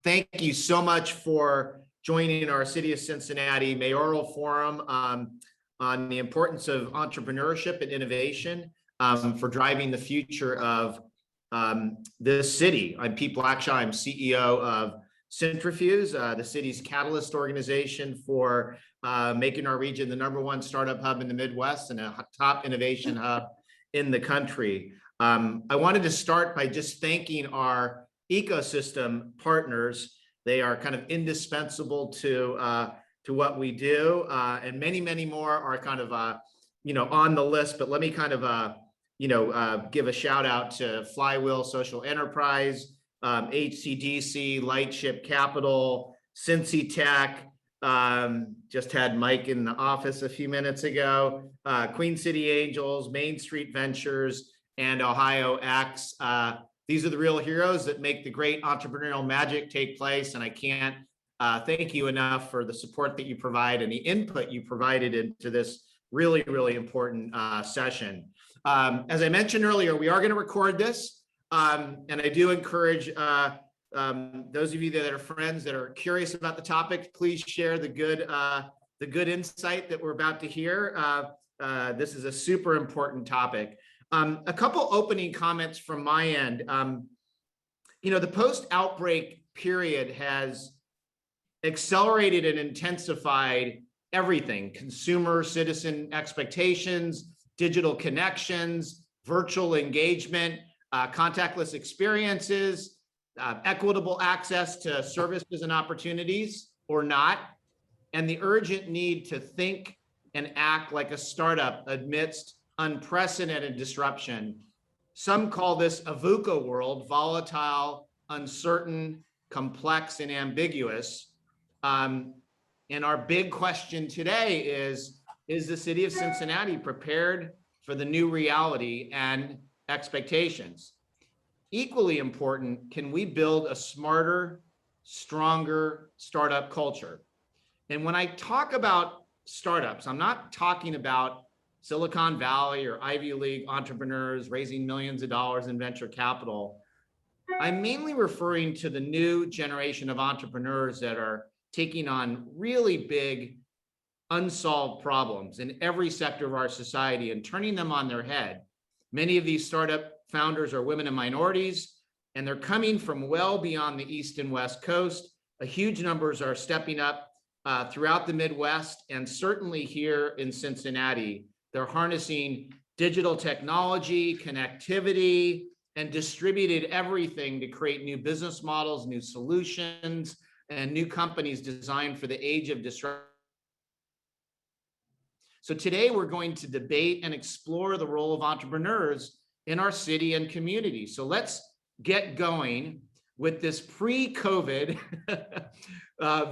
thank you so much for joining our City of Cincinnati Mayoral Forum on the importance of entrepreneurship and innovation for driving the future of this city. I'm Pete Blackshaw. I'm CEO of Centrifuge, the city's catalyst organization for making our region the #1 startup hub in the Midwest and a top innovation hub in the country. I wanted to start by just thanking our ecosystem partners. They are kind of indispensable to what we do, and many more are kind of on the list. But let me kind of give a shout out to Flywheel Social Enterprise, HCDC, Lightship Capital, Cincy Tech. Just had Mike in the office a few minutes ago. Queen City Angels, Main Street Ventures, and Ohio X. These are the real heroes that make the great entrepreneurial magic take place, and I can't thank you enough for the support that you provide and the input you provided into this really important session. As I mentioned earlier, we are going to record this, and I do encourage those of you that are friends that are curious about the topic, please share the good insight that we're about to hear. This is a super important topic. A couple opening comments from my end. The post-outbreak period has accelerated and intensified everything: consumer citizen expectations, digital connections, virtual engagement, contactless experiences, equitable access to services and opportunities or not, and the urgent need to think and act like a startup amidst unprecedented disruption. Some call this a VUCA world: volatile, uncertain, complex, and ambiguous. And our big question today is the city of Cincinnati prepared for the new reality and expectations? Equally important, can we build a smarter, stronger startup culture? And when I talk about startups, I'm not talking about Silicon Valley or Ivy League entrepreneurs raising millions of dollars in venture capital. I'm mainly referring to the new generation of entrepreneurs that are taking on really big, unsolved problems in every sector of our society and turning them on their head. Many of these startup founders are women and minorities, and they're coming from well beyond the East and West Coast. A huge numbers are stepping up throughout the Midwest, and certainly here in Cincinnati. They're harnessing digital technology, connectivity, and distributed everything to create new business models, new solutions, and new companies designed for the age of disruption. So today we're going to debate and explore the role of entrepreneurs in our city and community. So let's get going with this pre-COVID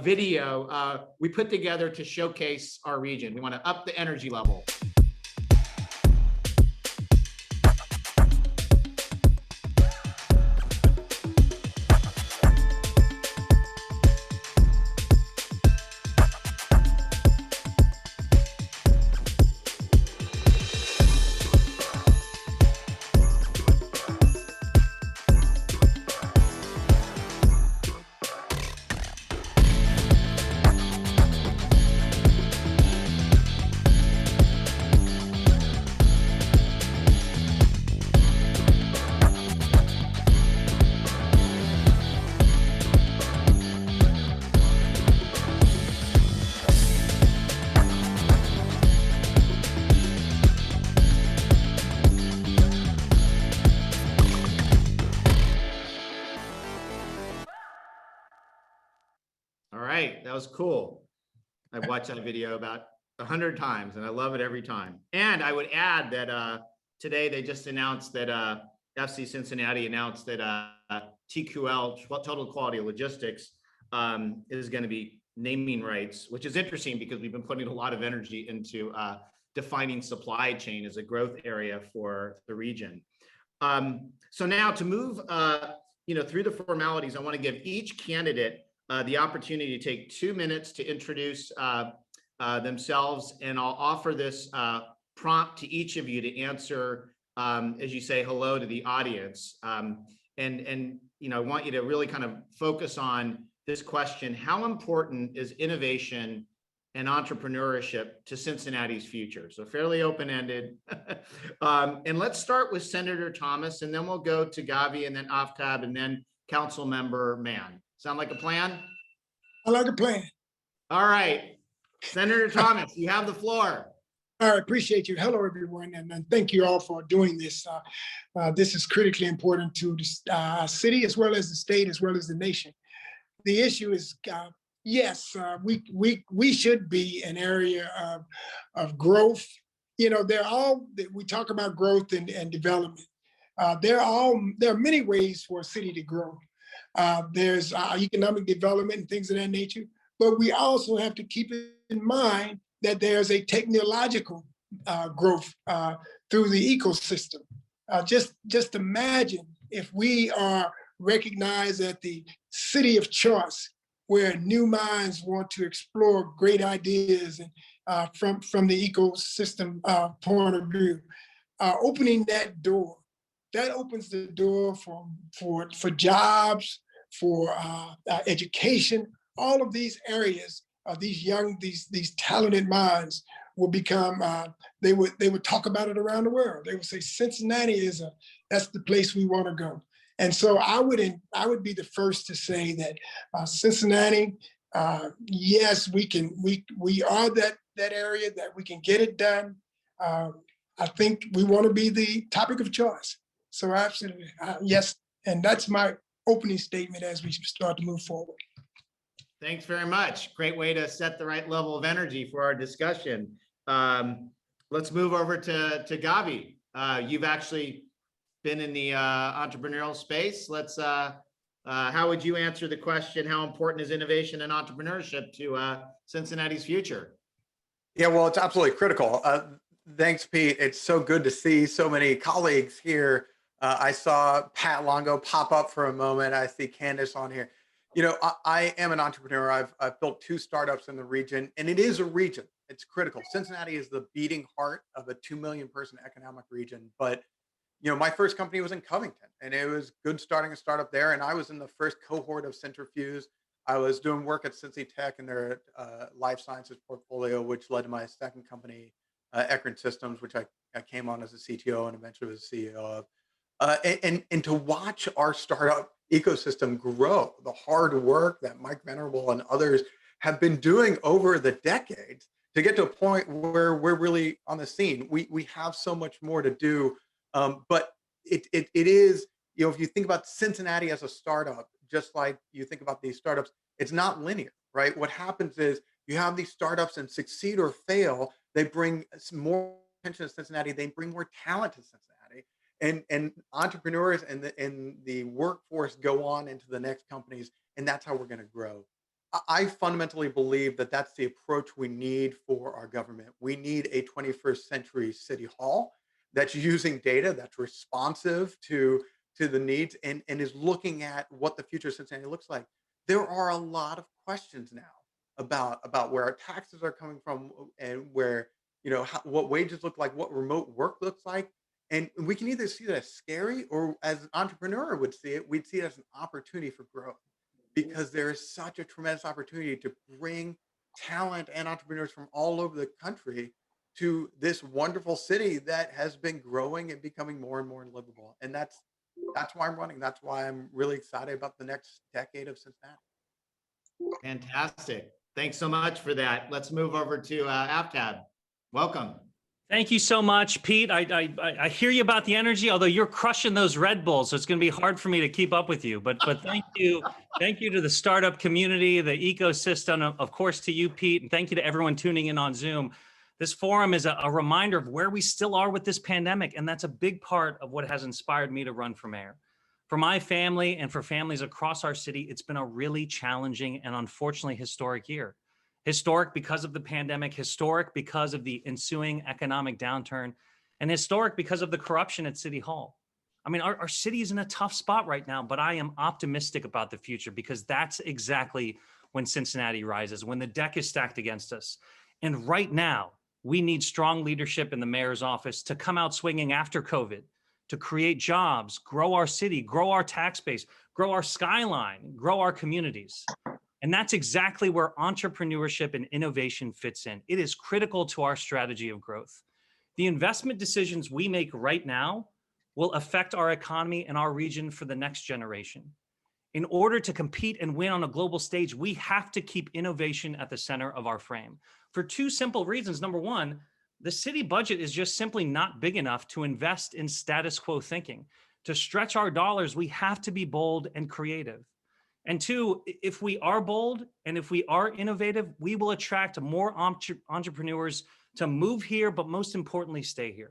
video we put together to showcase our region. We want to up the energy level. That was cool. I've watched that video about 100 times and I love it every time. And I would add that today they just announced that FC Cincinnati announced that TQL, Total Quality Logistics, is going to be naming rights, which is interesting because we've been putting a lot of energy into defining supply chain as a growth area for the region. So now to move through the formalities, I want to give each candidate the opportunity to take 2 minutes to introduce themselves, and I'll offer this prompt to each of you to answer as you say hello to the audience. And I want you to really kind of focus on this question: how important is innovation and entrepreneurship to Cincinnati's future? So fairly open-ended. And let's start with Senator Thomas, and then we'll go to Gavi, and then Aftab, and then Council Member Mann. Sound like a plan? I like a plan. All right. Senator Thomas, you have the floor. All right, appreciate you. Hello, everyone, and thank you all for doing this. This is critically important to the city, as well as the state, as well as the nation. The issue is, yes, we should be an area of growth. We talk about growth and development. There are many ways for a city to grow. There's economic development and things of that nature, but we also have to keep in mind that there's a technological growth through the ecosystem. Just imagine if we are recognized as the city of choice, where new minds want to explore great ideas and from the ecosystem point of view. Opening that door, that opens the door for jobs, for education. All of these areas, these talented minds will become. They would talk about it around the world. They would say Cincinnati that's the place we want to go. And so I would be the first to say that Cincinnati, yes, we are that area that we can get it done. I think we want to be the topic of choice. So absolutely, yes, and that's my opening statement as we start to move forward. Thanks very much. Great way to set the right level of energy for our discussion. Let's move over to Gavi. You've actually been in the entrepreneurial space. How would you answer the question, how important is innovation and entrepreneurship to Cincinnati's future? Yeah, well, it's absolutely critical. Thanks, Pete. It's so good to see so many colleagues here. I saw Pat Longo pop up for a moment. I see Candace on here. I am an entrepreneur. I've built 2 startups in the region, and it is a region. It's critical. Cincinnati is the beating heart of a 2 million person economic region. But, my first company was in Covington, and it was good starting a startup there. And I was in the first cohort of Centrifuge. I was doing work at Cincy Tech in their life sciences portfolio, which led to my second company, Ekron Systems, which I came on as a CTO and eventually was a CEO of. And to watch our startup ecosystem grow, the hard work that Mike Venerable and others have been doing over the decades to get to a point where we're really on the scene. We have so much more to do, but it is, if you think about Cincinnati as a startup, just like you think about these startups, it's not linear, right? What happens is you have these startups and succeed or fail, they bring more attention to Cincinnati, they bring more talent to Cincinnati. And entrepreneurs and the workforce go on into the next companies, and that's how we're going to grow. I fundamentally believe that that's the approach we need for our government. We need a 21st century city hall that's using data, that's responsive to the needs, and is looking at what the future of Cincinnati looks like. There are a lot of questions now about where our taxes are coming from, and where, what wages look like, what remote work looks like. And we can either see that as scary, or as an entrepreneur would see it, we'd see it as an opportunity for growth, because there is such a tremendous opportunity to bring talent and entrepreneurs from all over the country to this wonderful city that has been growing and becoming more and more livable. And that's why I'm running. That's why I'm really excited about the next decade of Cincinnati. Fantastic. Thanks so much for that. Let's move over to Aftab. Welcome. Thank you so much, Pete. I hear you about the energy, although you're crushing those Red Bulls, so it's going to be hard for me to keep up with you. But thank you to the startup community, the ecosystem, of course, to you, Pete, and thank you to everyone tuning in on Zoom. This forum is a reminder of where we still are with this pandemic, and that's a big part of what has inspired me to run for mayor. For my family and for families across our city, it's been a really challenging and unfortunately historic year. Historic because of the pandemic, historic because of the ensuing economic downturn, and historic because of the corruption at City Hall. I mean, our city is in a tough spot right now, but I am optimistic about the future, because that's exactly when Cincinnati rises, when the deck is stacked against us. And right now, we need strong leadership in the mayor's office to come out swinging after COVID, to create jobs, grow our city, grow our tax base, grow our skyline, grow our communities. And that's exactly where entrepreneurship and innovation fits in. It is critical to our strategy of growth. The investment decisions we make right now will affect our economy and our region for the next generation. In order to compete and win on a global stage, we have to keep innovation at the center of our frame for two simple reasons. Number one, the city budget is just simply not big enough to invest in status quo thinking. To stretch our dollars, we have to be bold and creative. And two, if we are bold and if we are innovative, we will attract more entrepreneurs to move here, but most importantly, stay here.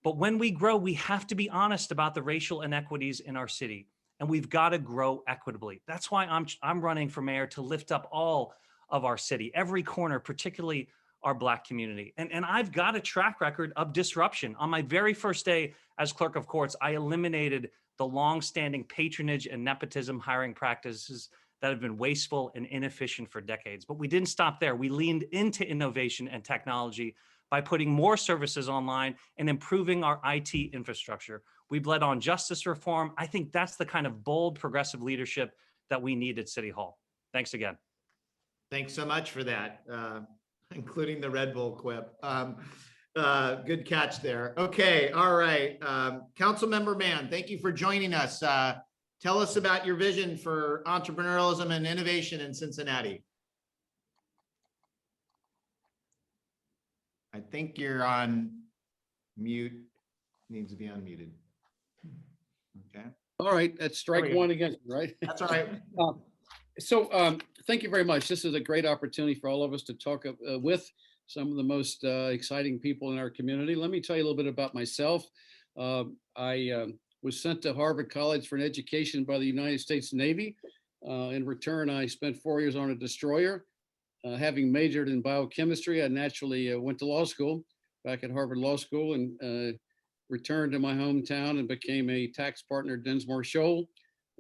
But when we grow, we have to be honest about the racial inequities in our city, and we've got to grow equitably. That's why I'm running for mayor, to lift up all of our city, every corner, particularly our Black community. And I've got a track record of disruption. On my very first day as clerk of courts, I eliminated the long-standing patronage and nepotism hiring practices that have been wasteful and inefficient for decades. But we didn't stop there. We leaned into innovation and technology by putting more services online and improving our IT infrastructure. We've led on justice reform. I think that's the kind of bold, progressive leadership that we need at City Hall. Thanks again. Thanks so much for that, including the Red Bull quip. Good catch there. Okay, all right. Councilmember Mann, thank you for joining us. Tell us about your vision for entrepreneurialism and innovation in Cincinnati. I think you're on mute. Needs to be unmuted. Okay. All right, that's strike one again, right? That's all right. Thank you very much. This is a great opportunity for all of us to talk with some of the most exciting people in our community. Let me tell you a little bit about myself. I was sent to Harvard College for an education by the United States Navy. In return, I spent 4 years on a destroyer. Having majored in biochemistry, I naturally went to law school back at Harvard Law School and returned to my hometown and became a tax partner at Dinsmore Shoal.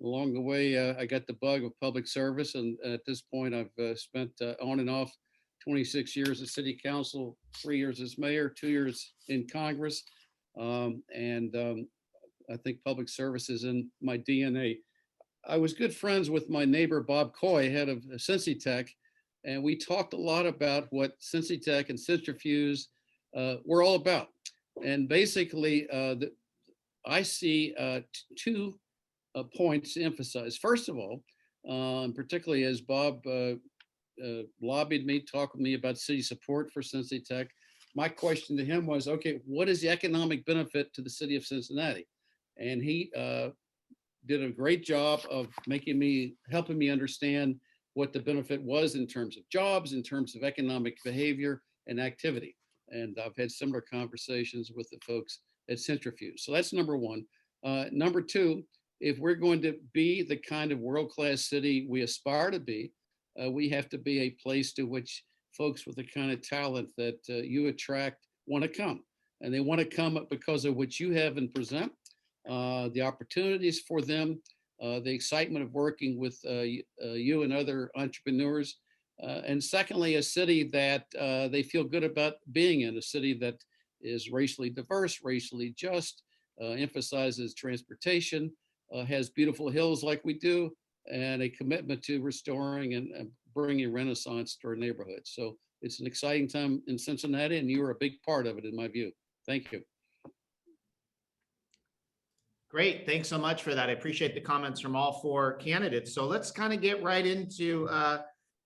Along the way, I got the bug of public service, and at this point, I've spent on and off 26 years as city council, 3 years as mayor, 2 years in Congress, and I think public service is in my DNA. I was good friends with my neighbor, Bob Coy, head of Cincy Tech, and we talked a lot about what Cincy Tech and Centrifuge were all about. And basically, I see 2 points to emphasize. First of all, particularly as Bob lobbied me, talked with me about city support for Cincy Tech, my question to him was, okay, what is the economic benefit to the city of Cincinnati? And he did a great job of helping me understand what the benefit was in terms of jobs, in terms of economic behavior and activity. And I've had similar conversations with the folks at Centrifuge. So that's number one. Number two, if we're going to be the kind of world-class city we aspire to be, we have to be a place to which folks with the kind of talent that you attract want to come. And they want to come because of what you have and present, the opportunities for them, the excitement of working with you and other entrepreneurs. And secondly, a city that they feel good about being in, a city that is racially diverse, racially just, emphasizes transportation, has beautiful hills like we do, and a commitment to restoring and bringing renaissance to our neighborhood. So it's an exciting time in Cincinnati, and you are a big part of it, in my view. Thank you. Great. Thanks so much for that. I appreciate the comments from all 4 candidates. So let's kind of get right into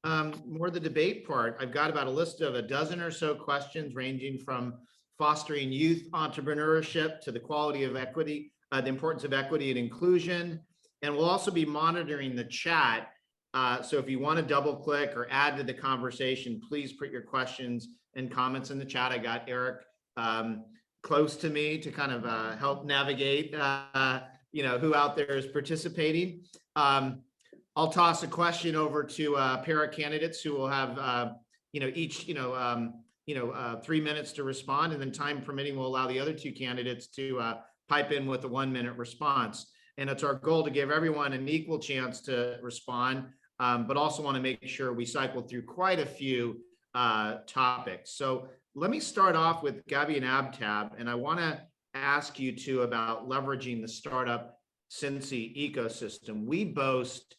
more of the debate part. I've got about a list of a dozen or so questions ranging from fostering youth entrepreneurship to the quality of equity, the importance of equity and inclusion. And we'll also be monitoring the chat. So if you want to double click or add to the conversation, please put your questions and comments in the chat. I got Eric close to me to kind of help navigate, who out there is participating. I'll toss a question over to a pair of candidates who will have, each, 3 minutes to respond, and then time permitting, we'll allow the other 2 candidates to pipe in with a 1-minute response. And it's our goal to give everyone an equal chance to respond, but also want to make sure we cycle through quite a few topics. So let me start off with Gabi and Abtab, and I want to ask you too about leveraging the startup Cincy ecosystem. We boast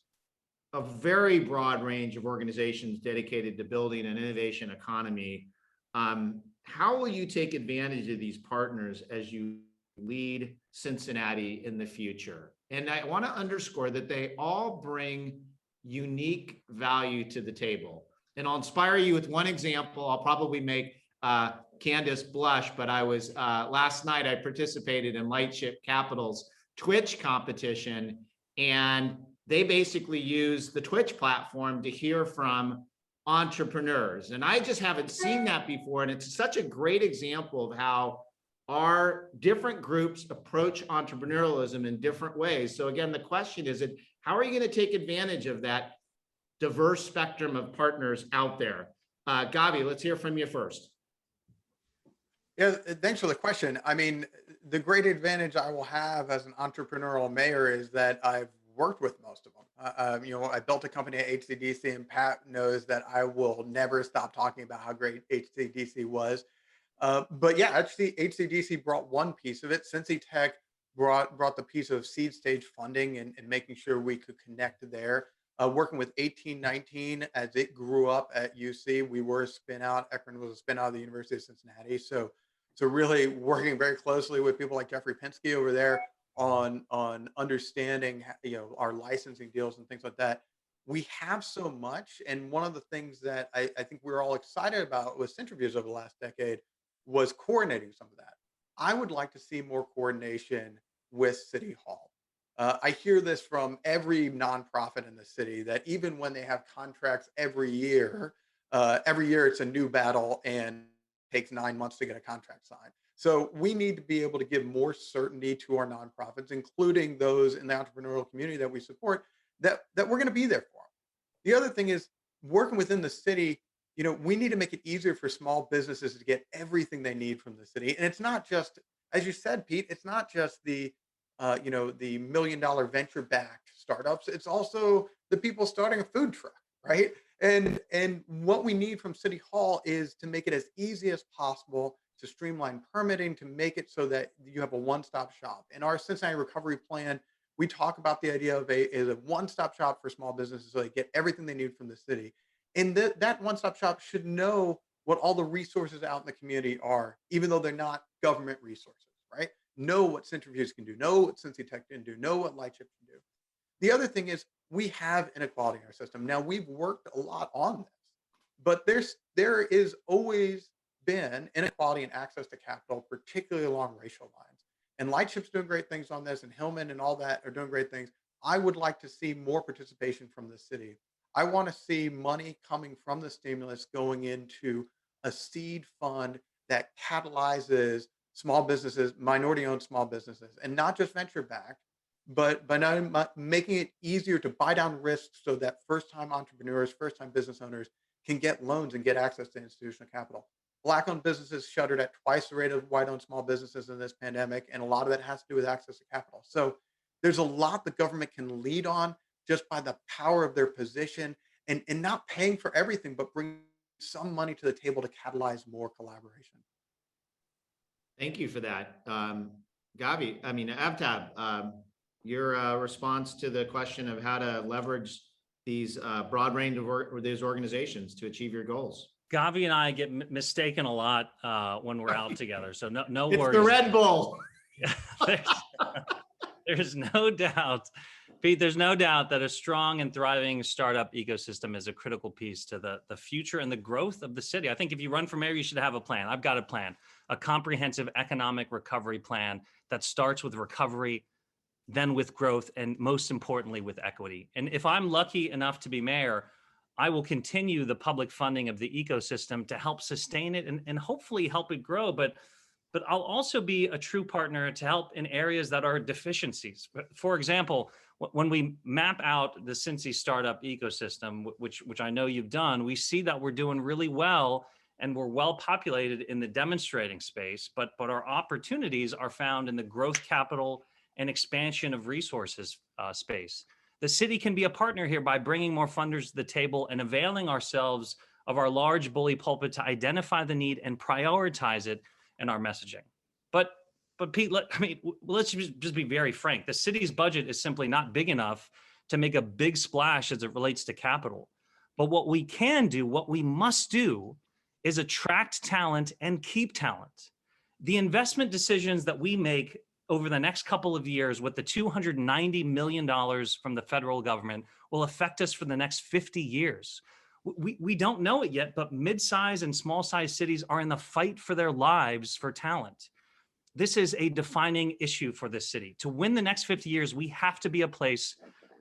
a very broad range of organizations dedicated to building an innovation economy. How will you take advantage of these partners as you lead Cincinnati in the future? And I want to underscore that they all bring unique value to the table. And I'll inspire you with one example. I'll probably make Candace blush, but I was last night I participated in Lightship Capital's Twitch competition, and they basically use the Twitch platform to hear from entrepreneurs. And I just haven't seen that before. And it's such a great example of how our different groups approach entrepreneurialism in different ways. So again, the question is, how are you going to take advantage of that diverse spectrum of partners out there? Gavi, let's hear from you first. Yeah, thanks for the question. I mean, the great advantage I will have as an entrepreneurial mayor is that I've worked with most of them. I built a company at HCDC, and Pat knows that I will never stop talking about how great HCDC was. But yeah, actually, HCDC brought one piece of it. Cincy Tech brought the piece of seed stage funding and making sure we could connect there. Working with 1819 as it grew up at UC, we were a spin out. Ekron was a spin out of the University of Cincinnati. So really working very closely with people like Jeffrey Pinsky over there on understanding, our licensing deals and things like that. We have so much, and one of the things that I think we're all excited about with Centrifuge over the last decade was coordinating some of that. I would like to see more coordination with City Hall. I hear this from every nonprofit in the city that even when they have contracts every year it's a new battle and takes 9 months to get a contract signed. So we need to be able to give more certainty to our nonprofits, including those in the entrepreneurial community that we support, that we're going to be there for them. The other thing is working within the city. We need to make it easier for small businesses to get everything they need from the city. And it's not just, as you said, Pete, it's not just the $1 million venture-backed startups. It's also the people starting a food truck, right? And what we need from City Hall is to make it as easy as possible to streamline permitting, to make it so that you have a one-stop shop. In our Cincinnati recovery plan, we talk about the idea of a one-stop shop for small businesses so they get everything they need from the city. And that one-stop shop should know what all the resources out in the community are, even though they're not government resources, right? Know what Centrifuge can do, know what Cincy Tech can do, know what Lightship can do. The other thing is we have inequality in our system. Now, we've worked a lot on this, but there is always been inequality in access to capital, particularly along racial lines. And Lightship's doing great things on this, and Hillman and all that are doing great things. I would like to see more participation from the city. I want to see money coming from the stimulus going into a seed fund that catalyzes small businesses, minority-owned small businesses, and not just venture-backed, but by not making it easier to buy down risks so that first-time entrepreneurs, first-time business owners can get loans and get access to institutional capital. Black-owned businesses shuttered at twice the rate of white-owned small businesses in this pandemic, and a lot of that has to do with access to capital. So there's a lot the government can lead on just by the power of their position and not paying for everything, but bringing some money to the table to catalyze more collaboration. Thank you for that. Avtab, your response to the question of how to leverage these broad range of these organizations to achieve your goals. Gavi and I get mistaken a lot when we're out together, so no It's worries. the Red Bull. There's no doubt, Pete, there's no doubt that a strong and thriving startup ecosystem is a critical piece to the future and the growth of the city. I think if you run for mayor, you should have a plan. I've got a plan, a comprehensive economic recovery plan that starts with recovery, then with growth, and most importantly, with equity. And if I'm lucky enough to be mayor, I will continue the public funding of the ecosystem to help sustain it and hopefully help it grow. But I'll also be a true partner to help in areas that are deficiencies. For example, when we map out the Cincy startup ecosystem, which I know you've done, we see that we're doing really well and we're well populated in the demonstrating space, but our opportunities are found in the growth capital and expansion of resources space. The city can be a partner here by bringing more funders to the table and availing ourselves of our large bully pulpit to identify the need and prioritize it in our messaging. But But Pete, let's just be very frank. The city's budget is simply not big enough to make a big splash as it relates to capital. But what we can do, what we must do, is attract talent and keep talent. The investment decisions that we make over the next couple of years with the $290 million from the federal government will affect us for the next 50 years. We don't know it yet, but mid-size and small-size cities are in the fight for their lives for talent. This is a defining issue for this city. To win the next 50 years, we have to be a place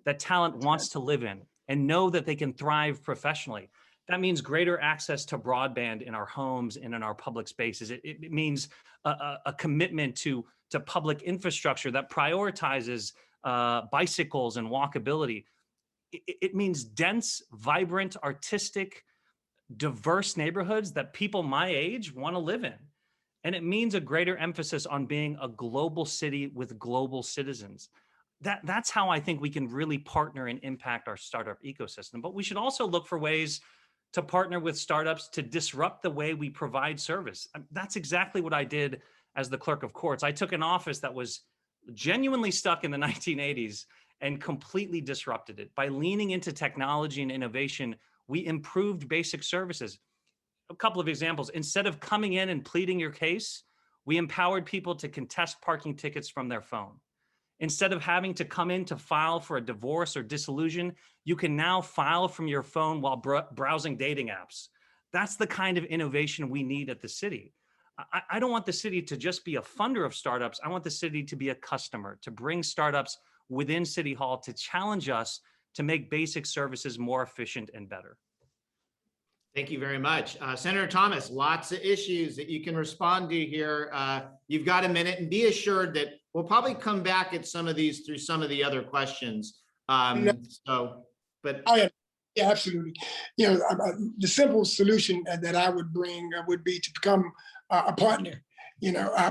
that talent wants to live in and know that they can thrive professionally. That means greater access to broadband in our homes and in our public spaces. It means a commitment to public infrastructure that prioritizes bicycles and walkability. It means dense, vibrant, artistic, diverse neighborhoods that people my age want to live in. And it means a greater emphasis on being a global city with global citizens. That's how I think we can really partner and impact our startup ecosystem. But we should also look for ways to partner with startups to disrupt the way we provide service. That's exactly what I did as the clerk of courts. I took an office that was genuinely stuck in the 1980s and completely disrupted it. By leaning into technology and innovation, we improved basic services. A couple of examples. Instead of coming in and pleading your case, we empowered people to contest parking tickets from their phone. Instead of having to come in to file for a divorce or dissolution, you can now file from your phone while browsing dating apps. That's the kind of innovation we need at the city. I don't want the city to just be a funder of startups. I want the city to be a customer, to bring startups within City Hall, to challenge us to make basic services more efficient and better. Thank you very much. Senator Thomas, lots of issues that you can respond to here. You've got a minute, and be assured that we'll probably come back at some of these through some of the other questions. Yeah, absolutely. The simple solution that I would bring would be to become a partner,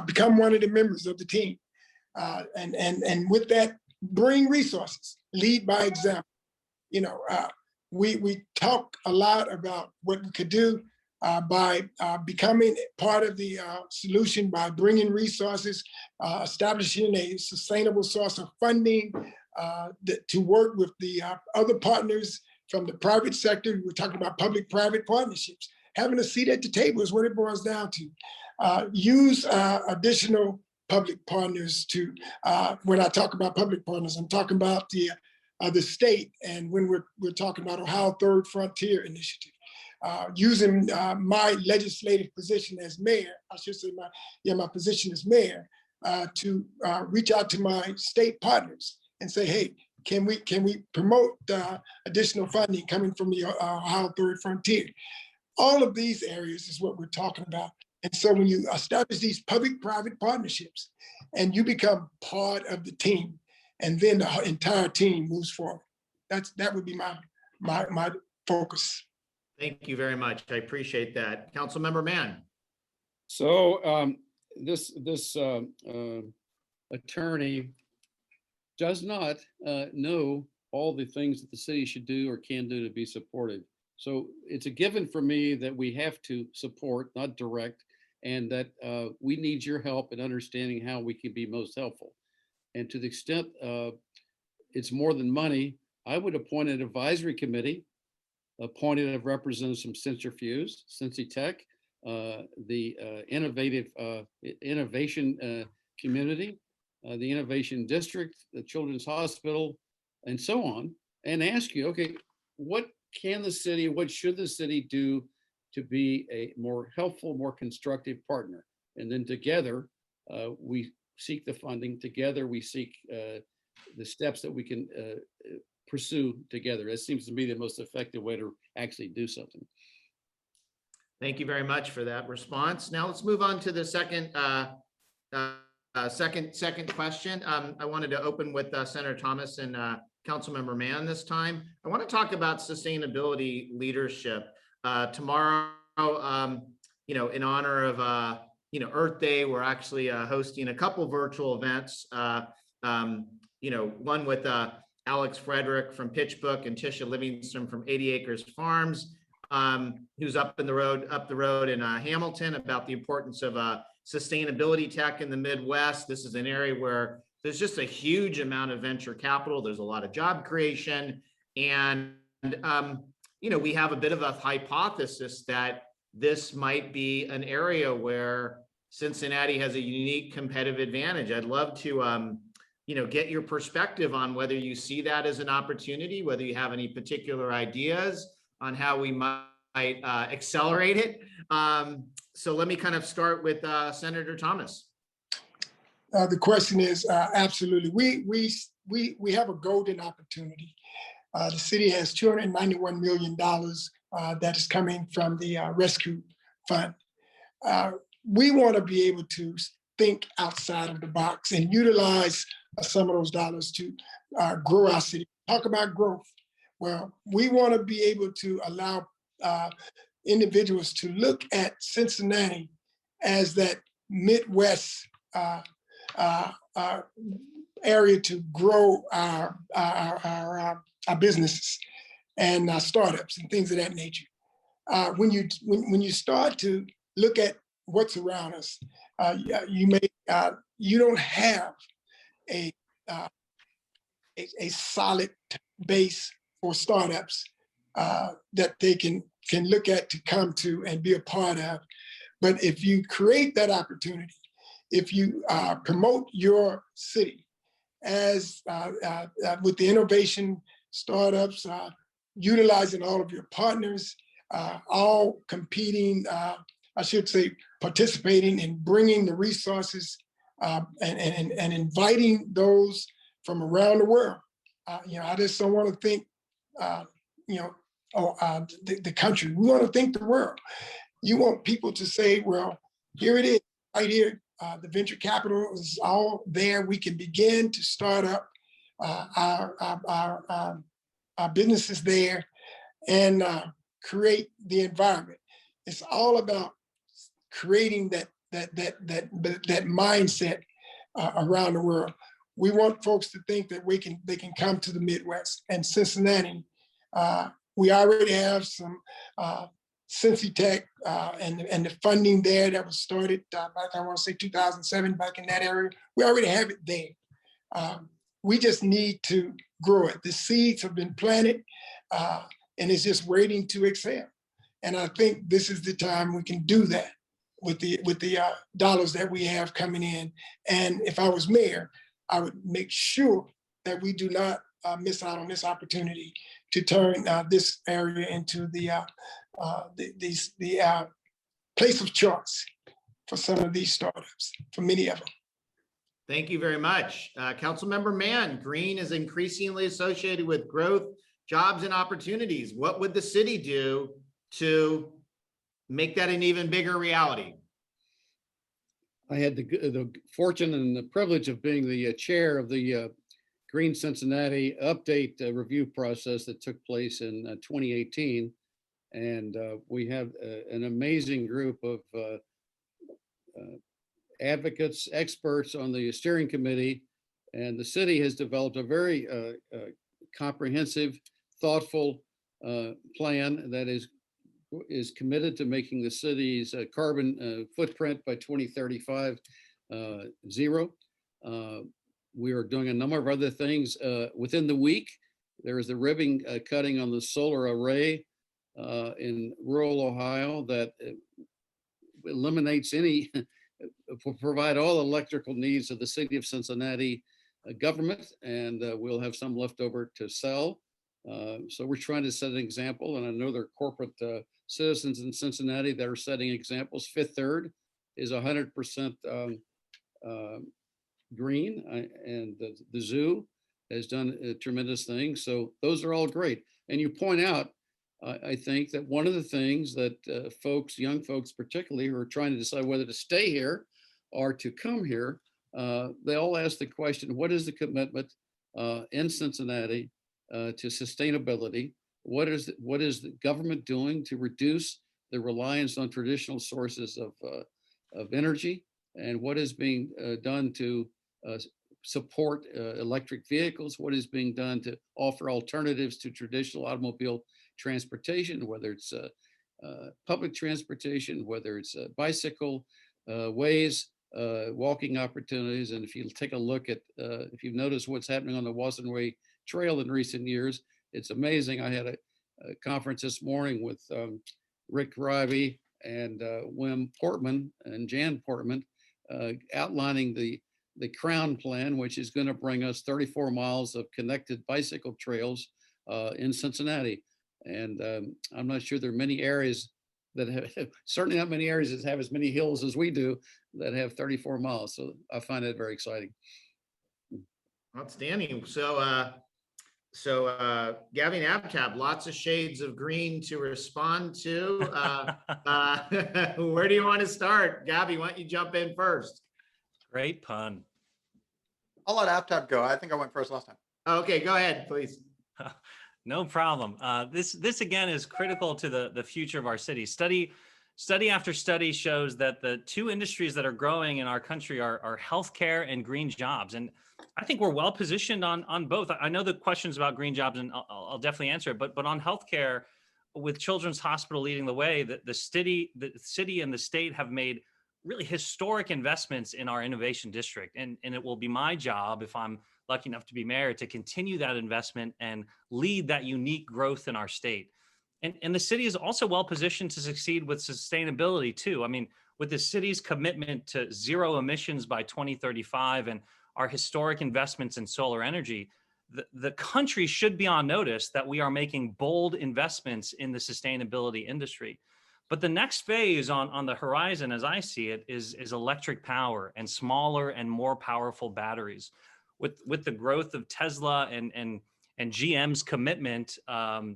become one of the members of the team. And with that, bring resources, lead by example. We talk a lot about what we could do by becoming part of the solution, by bringing resources, establishing a sustainable source of funding to work with the other partners from the private sector. We're talking about public-private partnerships. Having a seat at the table is what it boils down to. Use additional public partners to, when I talk about public partners, I'm talking about the state, and when we're talking about Ohio Third Frontier Initiative, using my legislative position as mayor, I should say my position as mayor, to reach out to my state partners and say, hey, can we promote additional funding coming from the Ohio Third Frontier? All of these areas is what we're talking about. And so when you establish these public-private partnerships and you become part of the team, and then the entire team moves forward. That would be my focus. Thank you very much. I appreciate that. Councilmember Mann. So this attorney does not know all the things that the city should do or can do to be supportive. So it's a given for me that we have to support, not direct, and that we need your help in understanding how we can be most helpful. And to the extent it's more than money, I would appoint an advisory committee, appointed of representatives from Centrifuge, Cincy Tech, the innovation community, the innovation district, the Children's Hospital, and so on, and ask you, okay, what can the city, what should the city do to be a more helpful, more constructive partner? And then together, we seek the funding together. We seek the steps that we can pursue together. That seems to me the most effective way to actually do something. Thank you very much for that response. Now let's move on to the second question. I wanted to open with Senator Thomas and Councilmember Mann this time. I want to talk about sustainability leadership. Tomorrow, in honor of Earth Day, we're actually hosting a couple virtual events. One with Alex Frederick from PitchBook and Tisha Livingston from 80 Acres Farms, who's up the road in Hamilton, about the importance of sustainability tech in the Midwest. This is an area where there's just a huge amount of venture capital. There's a lot of job creation. And, we have a bit of a hypothesis that this might be an area where Cincinnati has a unique competitive advantage. I'd love to, get your perspective on whether you see that as an opportunity, whether you have any particular ideas on how we might accelerate it. So let me kind of start with Senator Thomas. The question is absolutely. We have a golden opportunity. The city has $291 million that is coming from the rescue fund. We want to be able to think outside of the box and utilize some of those dollars to grow our city. Talk about growth. Well, we want to be able to allow individuals to look at Cincinnati as that Midwest area to grow our businesses and startups and things of that nature. When you start to look at what's around us, you don't have a solid base for startups that they can look at to come to and be a part of. But if you create that opportunity, if you promote your city as with the innovation startups, utilizing all of your partners, all competing, I should say, participating in bringing the resources and inviting those from around the world. I just don't want to think, the country. We want to think the world. You want people to say, well, here it is, right here. The venture capital is all there. We can begin to start up our businesses there and create the environment. It's all about creating that mindset around the world. We want folks to think that they can come to the Midwest and Cincinnati. We already have some Cincy Tech and the funding there that was started back, I want to say 2007, back in that area. We already have it there. We just need to grow it. The seeds have been planted and it's just waiting to excel. And I think this is the time we can do that with the dollars that we have coming in. And if I was mayor, I would make sure that we do not miss out on this opportunity to turn this area into the place of choice for some of these startups, for many of them. Thank you very much. Councilmember Mann, green is increasingly associated with growth, jobs, and opportunities. What would the city do to make that an even bigger reality? I had the fortune and the privilege of being the chair of the Green Cincinnati update review process that took place in 2018. And we have an amazing group of advocates, experts on the steering committee. And the city has developed a very comprehensive, thoughtful plan that is committed to making the city's carbon footprint by 2035 zero. We are doing a number of other things within the week. There is the ribbon cutting on the solar array in rural Ohio that eliminates any, will provide all electrical needs of the city of Cincinnati government, and we'll have some left over to sell. So we're trying to set an example, and I know there are corporate citizens in Cincinnati that are setting examples. Fifth Third is 100% green, and the zoo has done tremendous things. So those are all great. And you point out, I think that one of the things that folks, young folks particularly, who are trying to decide whether to stay here or to come here, they all ask the question, what is the commitment in Cincinnati to sustainability? What is the government doing to reduce the reliance on traditional sources of energy? And what is being done to support electric vehicles? What is being done to offer alternatives to traditional automobile transportation, whether it's public transportation, whether it's a bicycle, ways, walking opportunities. And if you take a look at, if you've noticed what's happening on the Wasson Way Trail in recent years, it's amazing. I had a conference this morning with Rick Rivey and Wim Portman and Jan Portman, outlining the Crown Plan, which is going to bring us 34 miles of connected bicycle trails in Cincinnati. And I'm not sure there are many areas that have, certainly not many areas that have as many hills as we do that have 34 miles. So I find that very exciting. Outstanding. So Gavin Abtab, lots of shades of green to respond to. Where do you want to start? Gabby, why don't you jump in first? Great pun. I'll let Aptab go. I think I went first last time. Okay, go ahead, please. No problem. This again is critical to the future of our city. Study after study shows that the two industries that are growing in our country are healthcare and green jobs. And I think we're well positioned on both. I know the questions about green jobs, and I'll definitely answer it. But on healthcare, with Children's Hospital leading the way, the city and the state have made really historic investments in our innovation district. And it will be my job, if I'm lucky enough to be mayor, to continue that investment and lead that unique growth in our state. And the city is also well positioned to succeed with sustainability too. I mean, with the city's commitment to zero emissions by 2035 and our historic investments in solar energy, the country should be on notice that we are making bold investments in the sustainability industry. But the next phase on the horizon, as I see it, is electric power and smaller and more powerful batteries. With the growth of Tesla and GM's commitment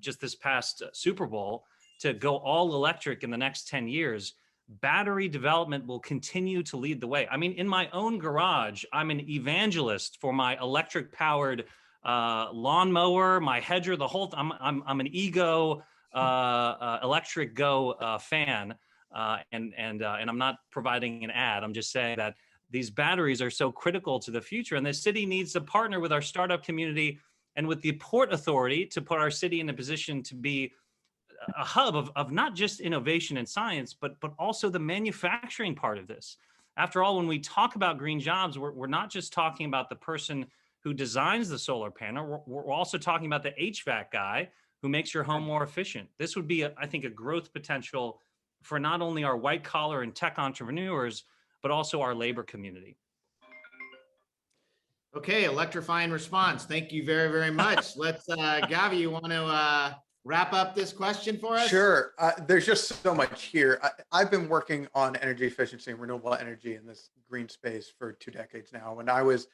just this past Super Bowl to go all electric in the next 10 years, battery development will continue to lead the way. I mean, in my own garage, I'm an evangelist for my electric powered lawnmower, my hedger, the whole. I'm an Ego Electric Go fan, and I'm not providing an ad. I'm just saying that these batteries are so critical to the future, and the city needs to partner with our startup community and with the Port Authority to put our city in a position to be a hub of not just innovation and science, but also the manufacturing part of this. After all, when we talk about green jobs, we're not just talking about the person who designs the solar panel. We're also talking about the HVAC guy who makes your home more efficient. This would be, I think, a growth potential for not only our white collar and tech entrepreneurs, but also our labor community. Okay, electrifying response. Thank you very, very much. Let's, Gavi, you want to wrap up this question for us? Sure. There's just so much here. I've been working on energy efficiency and renewable energy in this green space for 2 decades now. When I was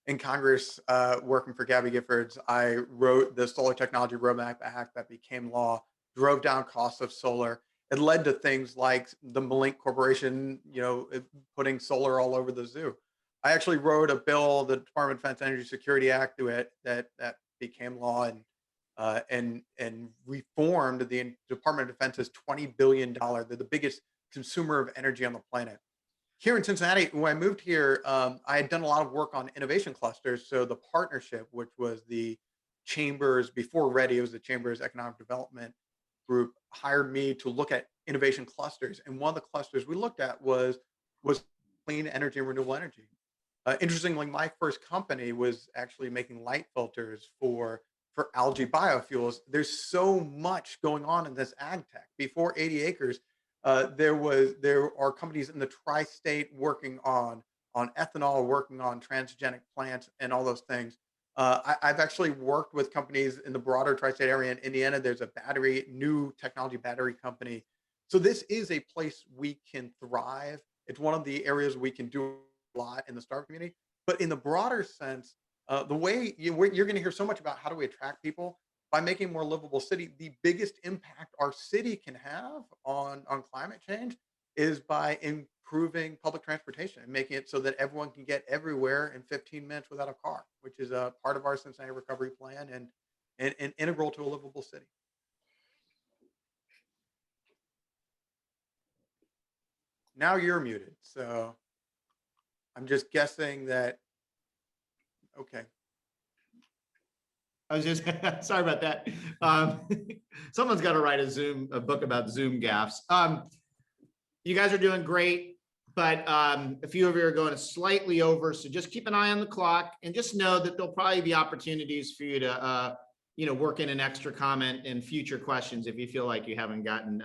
in Congress working for Gabby Giffords, I wrote the Solar Technology Roadmap Act that became law, drove down costs of solar. It led to things like the Malink Corporation, putting solar all over the zoo. I actually wrote a bill, the Department of Defense Energy Security Act, that became law and reformed the Department of Defense's $20 billion. They're the biggest consumer of energy on the planet. Here in Cincinnati, when I moved here, I had done a lot of work on innovation clusters. So the partnership, which was the Chambers, before READY, it was the Chambers Economic Development Group, hired me to look at innovation clusters. And one of the clusters we looked at was clean energy and renewable energy. Interestingly, my first company was actually making light filters for algae biofuels. There's so much going on in this ag tech. Before 80 acres, there are companies in the tri-state working on ethanol, working on transgenic plants, and all those things. I've actually worked with companies in the broader tri-state area. In Indiana, there's a new technology battery company. So this is a place we can thrive. It's one of the areas we can do a lot in the startup community. But in the broader sense, the way you're going to hear so much about how do we attract people by making a more livable city. The biggest impact our city can have on climate change is by improving public transportation and making it so that everyone can get everywhere in 15 minutes without a car, which is a part of our Cincinnati recovery plan and integral to a livable city. Now you're muted, so I'm just guessing that. Okay. I was just sorry about that. Someone's got to write a book about Zoom gaffes. You guys are doing great, but a few of you are going slightly over. So just keep an eye on the clock and just know that there'll probably be opportunities for you to, work in an extra comment in future questions if you feel like you haven't gotten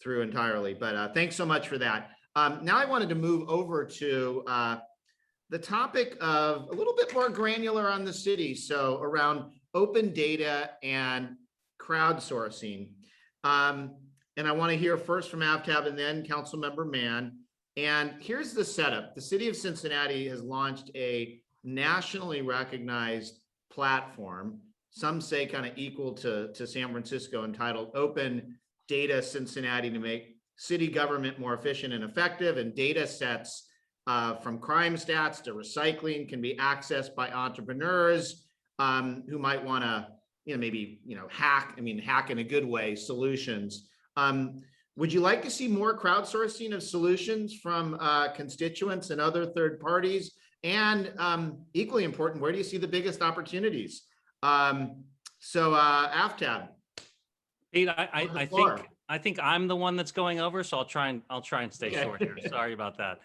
through entirely. But thanks so much for that. Now I wanted to move over to the topic of a little bit more granular on the city. So around open data and crowdsourcing. And I want to hear first from Avtab and then Councilmember Mann. And here's the setup. The city of Cincinnati has launched a nationally recognized platform, some say kind of equal to San Francisco, entitled Open Data Cincinnati, to make city government more efficient and effective. And data sets from crime stats to recycling can be accessed by entrepreneurs who might want to, hack in a good way, solutions. Would you like to see more crowdsourcing of solutions from constituents and other third parties? And equally important, where do you see the biggest opportunities? Aftab. Pete, I think I'm the one that's going over, so I'll try and stay short here. Sorry about that.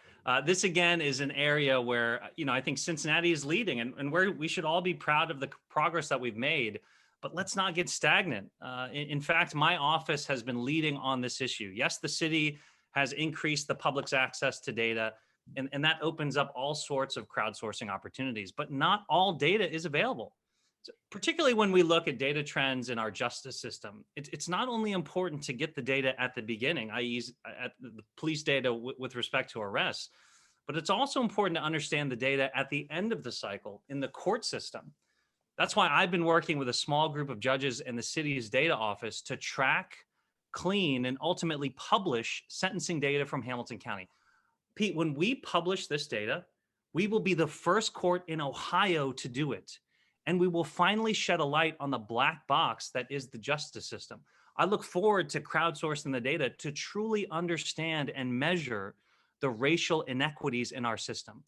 This again is an area where I think Cincinnati is leading, and where we should all be proud of the progress that we've made. But let's not get stagnant. In fact, my office has been leading on this issue. Yes, the city has increased the public's access to data, and that opens up all sorts of crowdsourcing opportunities, but not all data is available. So particularly when we look at data trends in our justice system, it's not only important to get the data at the beginning, i.e. at the police data with respect to arrests, but it's also important to understand the data at the end of the cycle in the court system. That's why I've been working with a small group of judges in the city's data office to track, clean, and ultimately publish sentencing data from Hamilton County. Pete, when we publish this data, we will be the first court in Ohio to do it. And we will finally shed a light on the black box that is the justice system. I look forward to crowdsourcing the data to truly understand and measure the racial inequities in our system.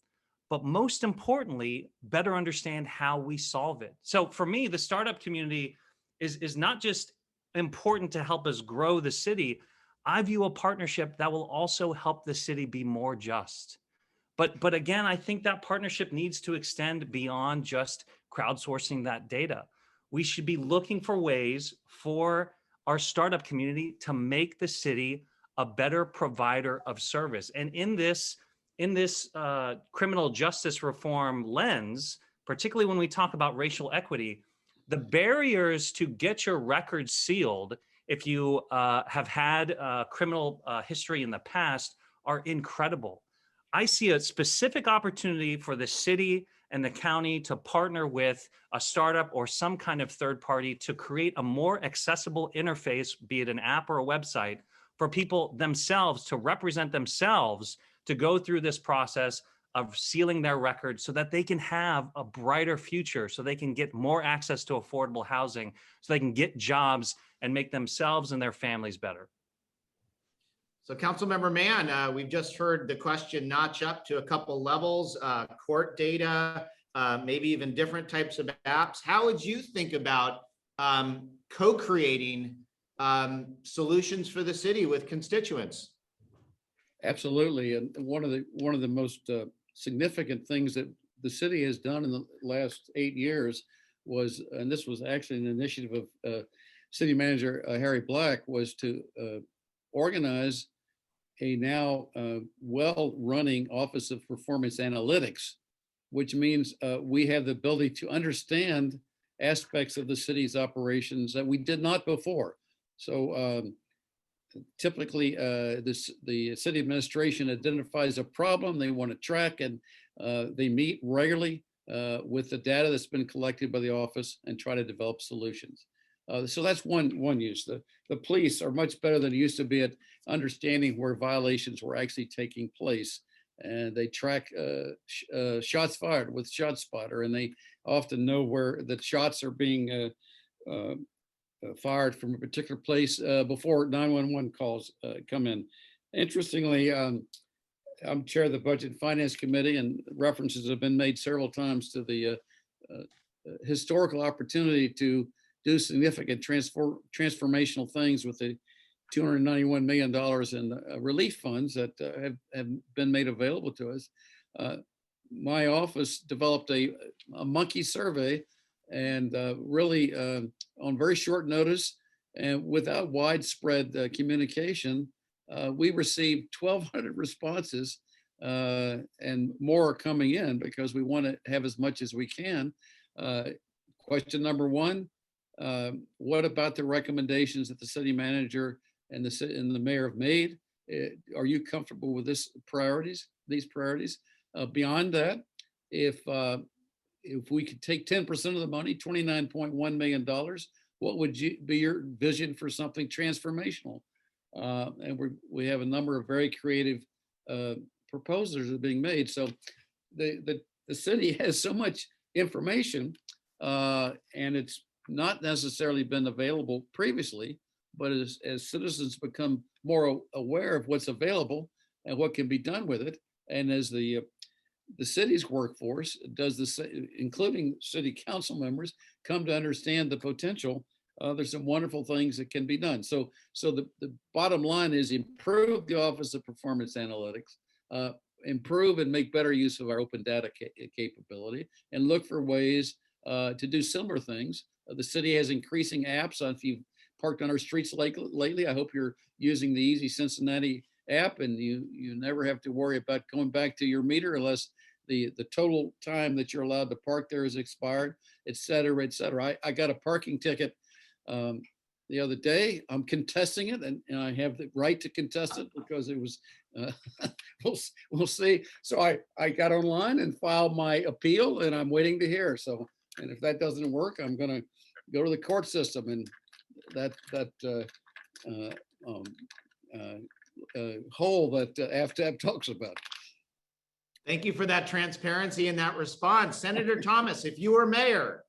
But most importantly, better understand how we solve it. So for me, the startup community is not just important to help us grow the city. I view a partnership that will also help the city be more just. But again, I think that partnership needs to extend beyond just crowdsourcing that data. We should be looking for ways for our startup community to make the city a better provider of service. And in this criminal justice reform lens, particularly when we talk about racial equity, the barriers to get your records sealed if you have had criminal history in the past are incredible. I see a specific opportunity for the city and the county to partner with a startup or some kind of third party to create a more accessible interface, be it an app or a website, for people themselves to represent themselves, to go through this process of sealing their records so that they can have a brighter future, so they can get more access to affordable housing, so they can get jobs and make themselves and their families better. So Councilmember Mann, we've just heard the question notch up to a couple levels, court data, maybe even different types of apps. How would you think about co-creating solutions for the city with constituents? Absolutely. And one of the most significant things that the city has done in the last 8 years was, and this was actually an initiative of City Manager Harry Black, was to organize a now well-running Office of Performance Analytics, which means we have the ability to understand aspects of the city's operations that we did not before. So typically, the city administration identifies a problem they want to track, and they meet regularly with the data that's been collected by the office and try to develop solutions. So that's one use. The police are much better than it used to be at understanding where violations were actually taking place, and they track shots fired with ShotSpotter, and they often know where the shots are being fired from a particular place before 911 calls come in. Interestingly, I'm chair of the Budget and Finance Committee, and references have been made several times to the historical opportunity to do significant transformational things with the $291 million in relief funds that have been made available to us. My office developed a monkey survey, and really on very short notice and without widespread communication, we received 1,200 responses, and more are coming in because we want to have as much as we can. Question number one, what about the recommendations that the city manager and the mayor have made? Are you comfortable with these priorities? Beyond that, if we could take 10% of the money, $29.1 million, what would be your vision for something transformational? And we have a number of very creative proposals that are being made. So the city has so much information, and it's not necessarily been available previously, but as citizens become more aware of what's available and what can be done with it, and as the city's workforce including city council members, come to understand the potential, there's some wonderful things that can be done. So the bottom line is improve the Office of Performance Analytics, improve and make better use of our open data capability, and look for ways to do similar things. The city has increasing apps. If you've parked on our streets lately, I hope you're using the Easy Cincinnati app, and you never have to worry about going back to your meter unless the total time that you're allowed to park there is expired, et cetera, et cetera. I got a parking ticket the other day. I'm contesting it, and I have the right to contest it because it was, we'll see. So I got online and filed my appeal, and I'm waiting to hear. So, and if that doesn't work, I'm gonna go to the court system, and that hole that AFTAB talks about. Thank you for that transparency and that response. Senator Thomas, if you were mayor,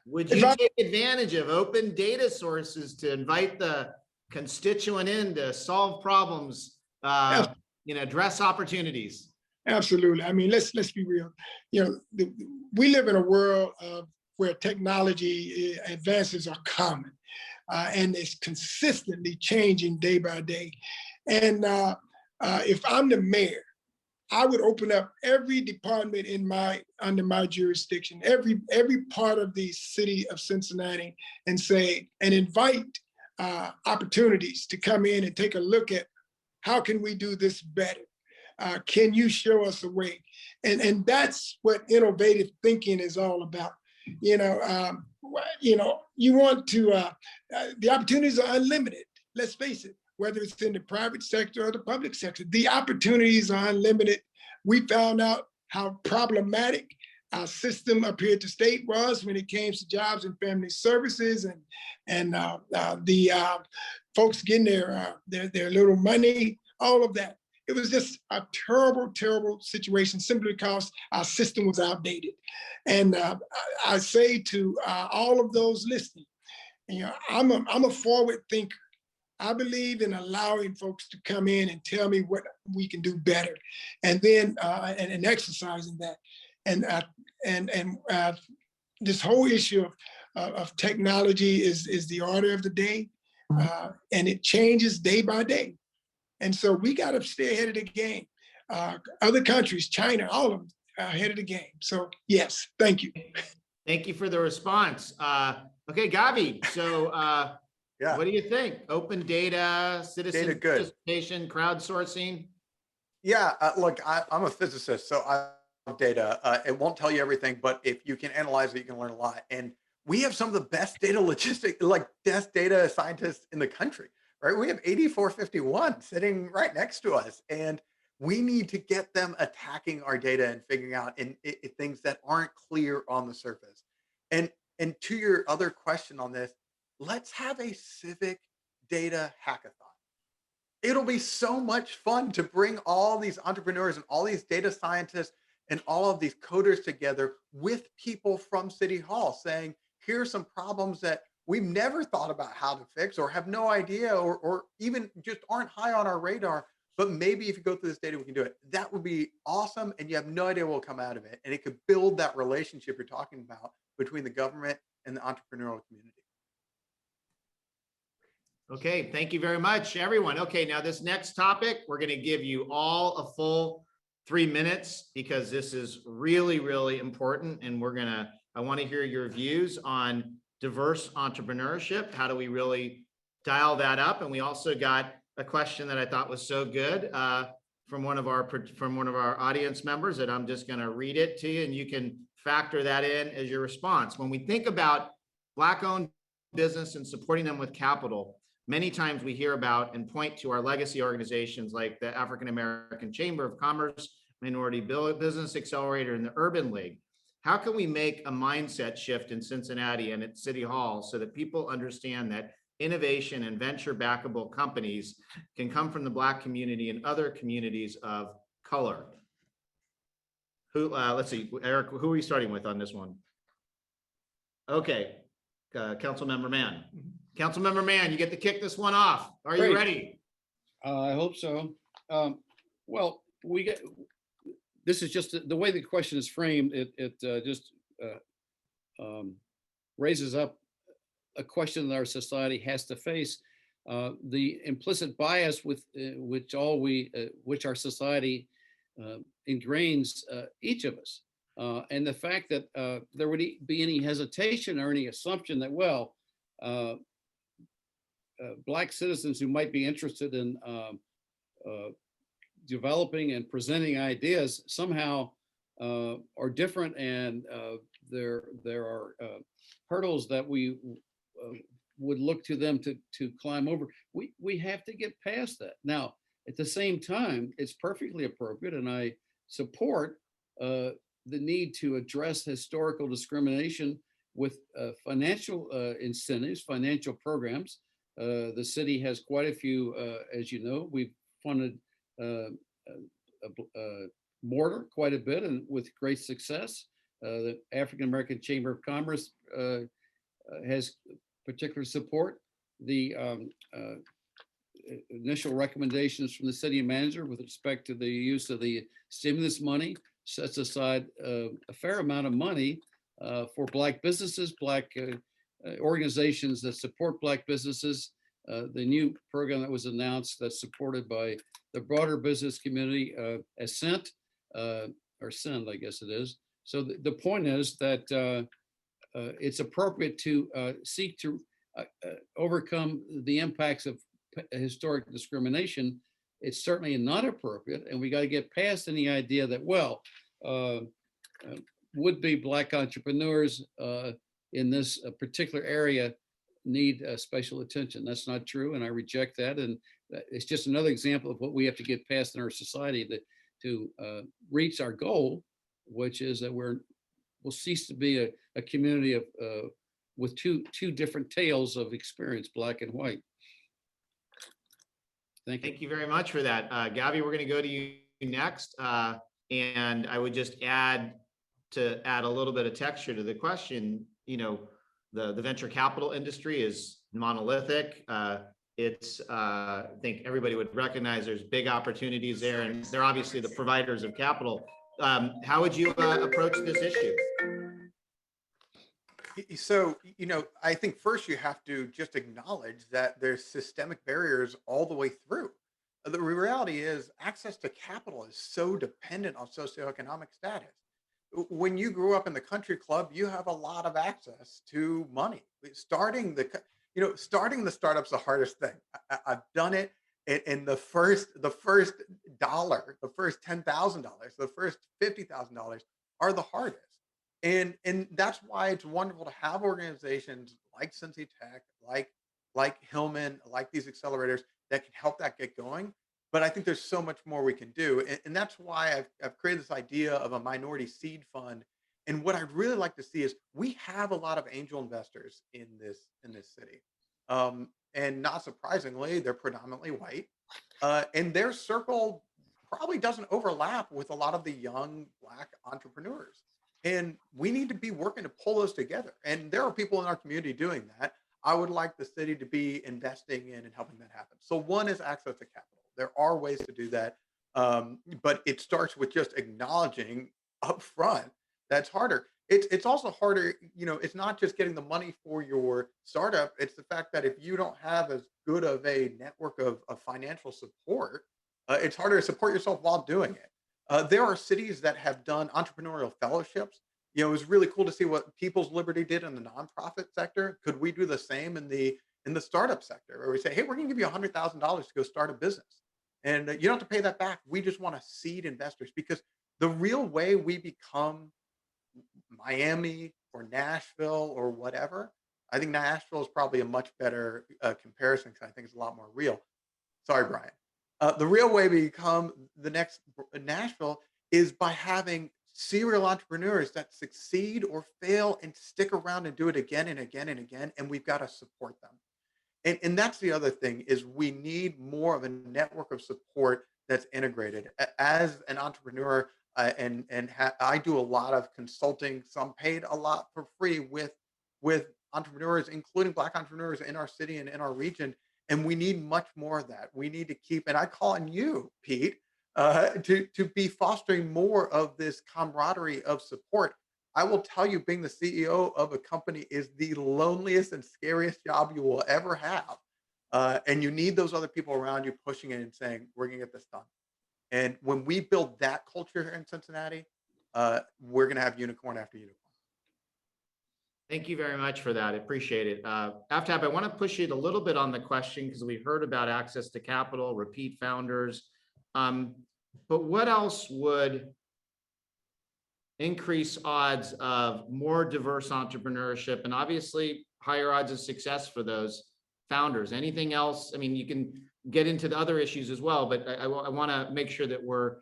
would you take advantage of open data sources to invite the constituent in to solve problems, address opportunities? Absolutely. I mean, let's be real. We live in a world where technology advances are common, and it's consistently changing day by day. And if I'm the mayor, I would open up every department under my jurisdiction, every part of the city of Cincinnati, and invite opportunities to come in and take a look at how can we do this better. Can you show us a way? And that's what innovative thinking is all about. You want to, the opportunities are unlimited. Let's face it, whether it's in the private sector or the public sector, the opportunities are unlimited. We found out how problematic our system up here at the state was when it came to jobs and family services, and the folks getting their little money, all of that. It was just a terrible, terrible situation simply because our system was outdated. And I say to all of those listening, I'm a forward thinker. I believe in allowing folks to come in and tell me what we can do better, and then and exercising that. And this whole issue of technology is the order of the day, and it changes day by day. And so we got to stay ahead of the game. Other countries, China, all of them are ahead of the game. So yes, thank you. Thank you for the response. Okay, Gavi, so Yeah. what do you think? Open data, citizen participation, crowdsourcing? Yeah, look, I'm a physicist, so I love data. It won't tell you everything, but if you can analyze it, you can learn a lot. And we have some of the best best data scientists in the country, right? We have 8451 sitting right next to us, and we need to get them attacking our data and figuring out things that aren't clear on the surface. And to your other question on this, let's have a civic data hackathon. It'll be so much fun to bring all these entrepreneurs and all these data scientists and all of these coders together with people from City Hall saying, here are some problems that we've never thought about how to fix or have no idea or even just aren't high on our radar. But maybe if you go through this data, we can do it. That would be awesome. And you have no idea what will come out of it. And it could build that relationship you're talking about between the government and the entrepreneurial community. Okay, thank you very much, everyone. Okay, now this next topic, we're going to give you all a full 3 minutes because this is really, really important. And I want to hear your views on diverse entrepreneurship. How do we really dial that up? And we also got a question that I thought was so good from one of our audience members that I'm just going to read it to you, and you can factor that in as your response. When we think about Black-owned business and supporting them with capital, many times we hear about and point to our legacy organizations like the African American Chamber of Commerce, Minority Business Accelerator, and the Urban League. How can we make a mindset shift in Cincinnati and at City Hall so that people understand that innovation and venture backable companies can come from the Black community and other communities of color? Let's see, Eric, who are we starting with on this one? Okay, Councilmember Mann. Councilmember Mann, you get to kick this one off. Are you Great. ready? I hope so. Well, this is just the way the question is framed. It just raises up a question that our society has to face. The implicit bias with which our society ingrains each of us, and the fact that there would be any hesitation or any assumption that, well, Black citizens who might be interested in developing and presenting ideas somehow are different, and there are hurdles that we would look to them to climb over. We have to get past that. Now, at the same time, it's perfectly appropriate, and I support the need to address historical discrimination with financial incentives, financial programs. The city has quite a few, as you know. We've funded Mortar quite a bit and with great success. The African American Chamber of Commerce has particular support. The initial recommendations from the city manager with respect to the use of the stimulus money sets aside a fair amount of money for Black businesses, Black organizations that support Black businesses. The new program that was announced that's supported by the broader business community, Ascent, or Send, I guess it is. So the point is that it's appropriate to seek to overcome the impacts of historic discrimination. It's certainly not appropriate, and we got to get past any idea that, well, would-be Black entrepreneurs in this particular area need special attention. That's not true, and I reject that. And it's just another example of what we have to get past in our society to reach our goal, which is that we'll cease to be a community of with two different tales of experience, Black and white. Thank you. Thank you very much for that. Gabby, we're going to go to you next. And I would just add a little bit of texture to the question. You know, the venture capital industry is monolithic. I think everybody would recognize there's big opportunities there, and they're obviously the providers of capital. How would you approach this issue? So, I think first you have to just acknowledge that there's systemic barriers all the way through. The reality is access to capital is so dependent on socioeconomic status. When you grew up in the country club, you have a lot of access to money. Starting the startup's the hardest thing. I've done it, and the first dollar, the first $10,000, the first $50,000 are the hardest. And that's why it's wonderful to have organizations like Cincy Tech, like Hillman, like these accelerators that can help that get going. But I think there's so much more we can do. And that's why I've created this idea of a minority seed fund. And what I'd really like to see is we have a lot of angel investors in this city. And not surprisingly, they're predominantly white. And their circle probably doesn't overlap with a lot of the young Black entrepreneurs. And we need to be working to pull those together. And there are people in our community doing that. I would like the city to be investing in and helping that happen. So one is access to capital. There are ways to do that. But it starts with just acknowledging up front that's harder. It's also harder, it's not just getting the money for your startup. It's the fact that if you don't have as good of a network of financial support, it's harder to support yourself while doing it. There are cities that have done entrepreneurial fellowships. It was really cool to see what People's Liberty did in the nonprofit sector. Could we do the same in the startup sector, where we say, hey, we're going to give you $100,000 to go start a business, and you don't have to pay that back. We just want to seed investors, because the real way we become Miami or Nashville or whatever, I think Nashville is probably a much better comparison, because I think it's a lot more real. Sorry, Brian. The real way we become the next Nashville is by having serial entrepreneurs that succeed or fail and stick around and do it again and again and again. And we've got to support them. And that's the other thing, is we need more of a network of support that's integrated. As an entrepreneur, I do a lot of consulting, some paid, a lot for free, with entrepreneurs, including Black entrepreneurs in our city and in our region. And we need much more of that. We need to keep, and I call on you, Pete, to be fostering more of this camaraderie of support. I will tell you, being the CEO of a company is the loneliest and scariest job you will ever have. And you need those other people around you pushing it and saying, we're going to get this done. And when we build that culture here in Cincinnati, we're going to have unicorn after unicorn. Thank you very much for that. I appreciate it. Aftab, I want to push it a little bit on the question, because we heard about access to capital, repeat founders. But what else would increase odds of more diverse entrepreneurship, and obviously higher odds of success for those founders? Anything else? I mean, you can get into the other issues as well, but I want to make sure that we're,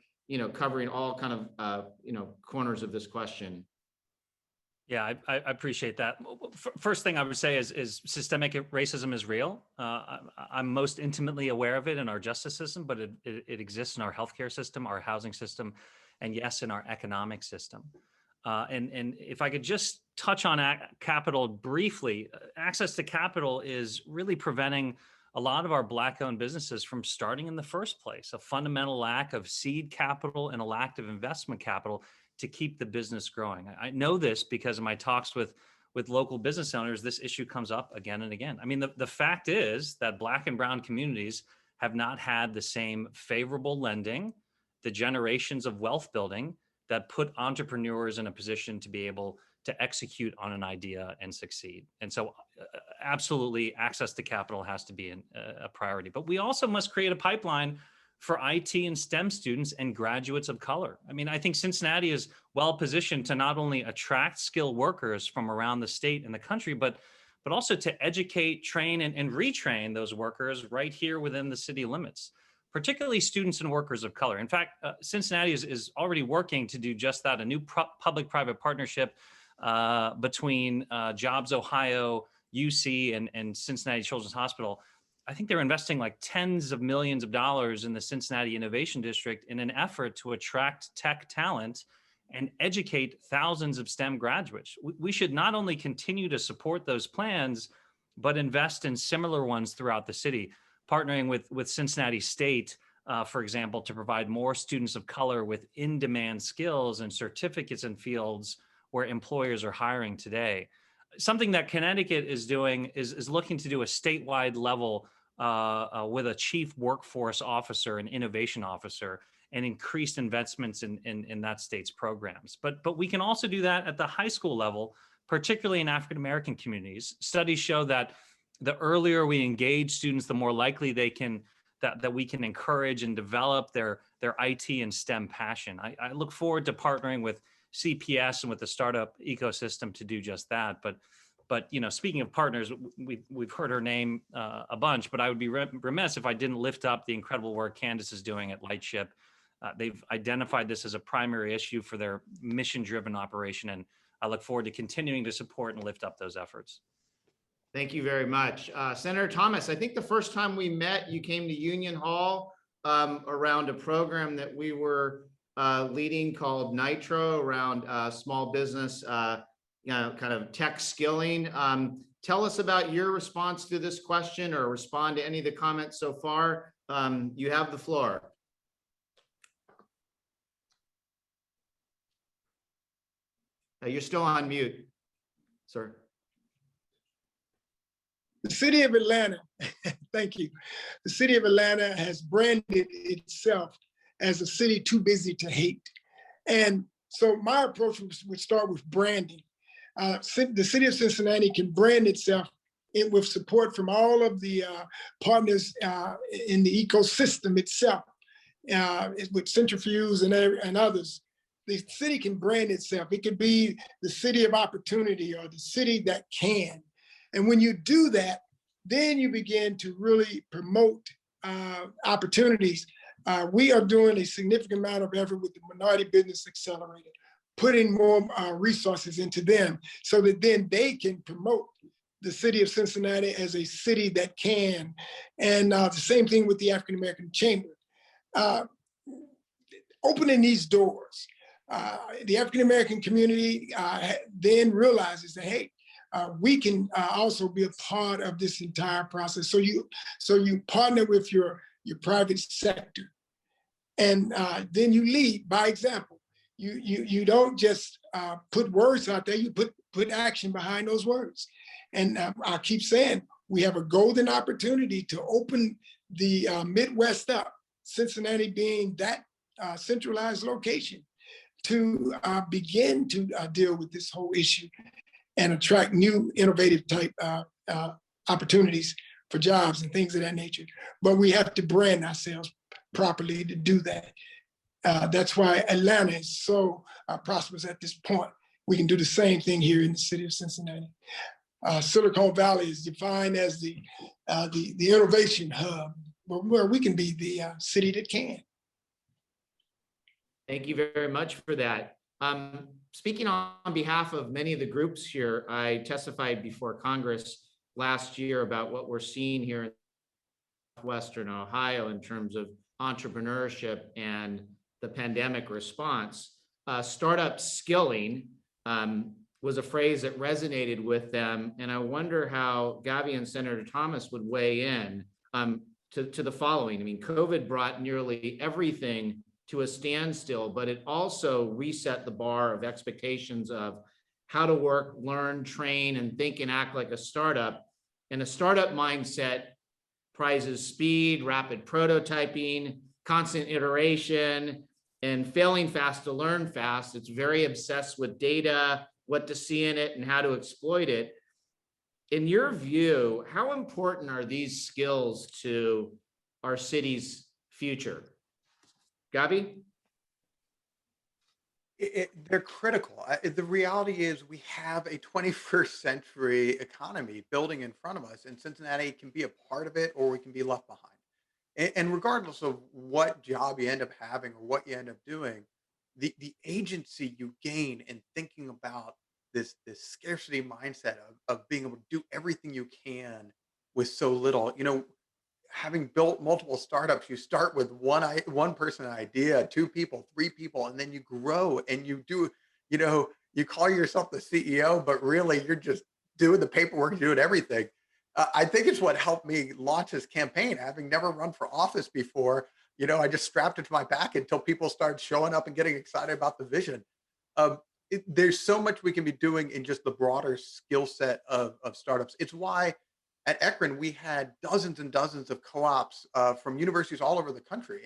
covering all kind of, corners of this question. Yeah, I appreciate that. First thing I would say is systemic racism is real. I'm most intimately aware of it in our justice system, but it exists in our healthcare system, our housing system, and yes, in our economic system. And if I could just touch on capital briefly, access to capital is really preventing a lot of our Black-owned businesses from starting in the first place. A fundamental lack of seed capital and a lack of investment capital to keep the business growing. I know this because of my talks with local business owners. This issue comes up again and again. I mean, the fact is that Black and brown communities have not had the same favorable lending, the generations of wealth building that put entrepreneurs in a position to be able to execute on an idea and succeed. And so absolutely, access to capital has to be a priority. But we also must create a pipeline for IT and STEM students and graduates of color. I mean, I think Cincinnati is well positioned to not only attract skilled workers from around the state and the country, but also to educate, train, and retrain those workers right here within the city limits, particularly students and workers of color. In fact, Cincinnati is already working to do just that, a new public-private partnership between Jobs Ohio, UC, and Cincinnati Children's Hospital. I think they're investing like tens of millions of dollars in the Cincinnati Innovation District in an effort to attract tech talent and educate thousands of STEM graduates. We should not only continue to support those plans, but invest in similar ones throughout the city, partnering with Cincinnati State, for example, to provide more students of color with in-demand skills and certificates in fields where employers are hiring today. Something that Connecticut is doing is looking to do a statewide level with a chief workforce officer and innovation officer, and increased investments in that state's programs. But we can also do that at the high school level, particularly in African-American communities. Studies show that the earlier we engage students, the more likely that we can encourage and develop their IT and STEM passion. I look forward to partnering with CPS and with the startup ecosystem to do just that. But speaking of partners, we've heard her name a bunch, but I would be remiss if I didn't lift up the incredible work Candace is doing at Lightship. They've identified this as a primary issue for their mission-driven operation, and I look forward to continuing to support and lift up those efforts. Thank you very much. Senator Thomas, I think the first time we met, you came to Union Hall around a program that we were leading called Nitro, around small business, kind of tech skilling. Tell us about your response to this question, or respond to any of the comments so far. You have the floor. You're still on mute, sir. The city of Atlanta, thank you. The city of Atlanta has branded itself as a city too busy to hate. And so my approach would start with branding. The city of Cincinnati can brand itself with support from all of the partners in the ecosystem itself, with Centrifuge and others. The city can brand itself. It could be the city of opportunity or the city that can. And when you do that, then you begin to really promote opportunities. We are doing a significant amount of effort with the Minority Business Accelerator, putting more resources into them so that then they can promote the city of Cincinnati as a city that can. And the same thing with the African American Chamber. Opening these doors, the African American community then realizes that, hey, we can also be a part of this entire process. So you partner with your private sector, and then you lead by example. You don't just put words out there. You put action behind those words. And I keep saying we have a golden opportunity to open the Midwest up. Cincinnati being that centralized location to begin to deal with this whole issue and attract new innovative type opportunities for jobs and things of that nature. But we have to brand ourselves properly to do that. That's why Atlanta is so prosperous at this point. We can do the same thing here in the city of Cincinnati. Silicon Valley is defined as the innovation hub, where we can be the city that can. Thank you very much for that. Speaking on behalf of many of the groups here, I testified before Congress last year about what we're seeing here in Western Ohio in terms of entrepreneurship and the pandemic response. Startup skilling was a phrase that resonated with them. And I wonder how Gabi and Senator Thomas would weigh in to the following. I mean, COVID brought nearly everything to a standstill, but it also reset the bar of expectations of how to work, learn, train, and think and act like a startup. And a startup mindset prizes speed, rapid prototyping, constant iteration, and failing fast to learn fast. It's very obsessed with data, what to see in it, and how to exploit it. In your view, how important are these skills to our city's future? Gabi? They're critical. The reality is we have a 21st century economy building in front of us, and Cincinnati can be a part of it or we can be left behind. And regardless of what job you end up having or what you end up doing, the agency you gain in thinking about this scarcity mindset of being able to do everything you can with so little, having built multiple startups, you start with one person idea, two people, three people, and then you grow and you do, you call yourself the CEO, but really you're just doing the paperwork, doing everything. I think it's what helped me launch this campaign. Having never run for office before, I just strapped it to my back until people started showing up and getting excited about the vision. There's so much we can be doing in just the broader skill set of startups. It's why at Ekron, we had dozens and dozens of co-ops from universities all over the country.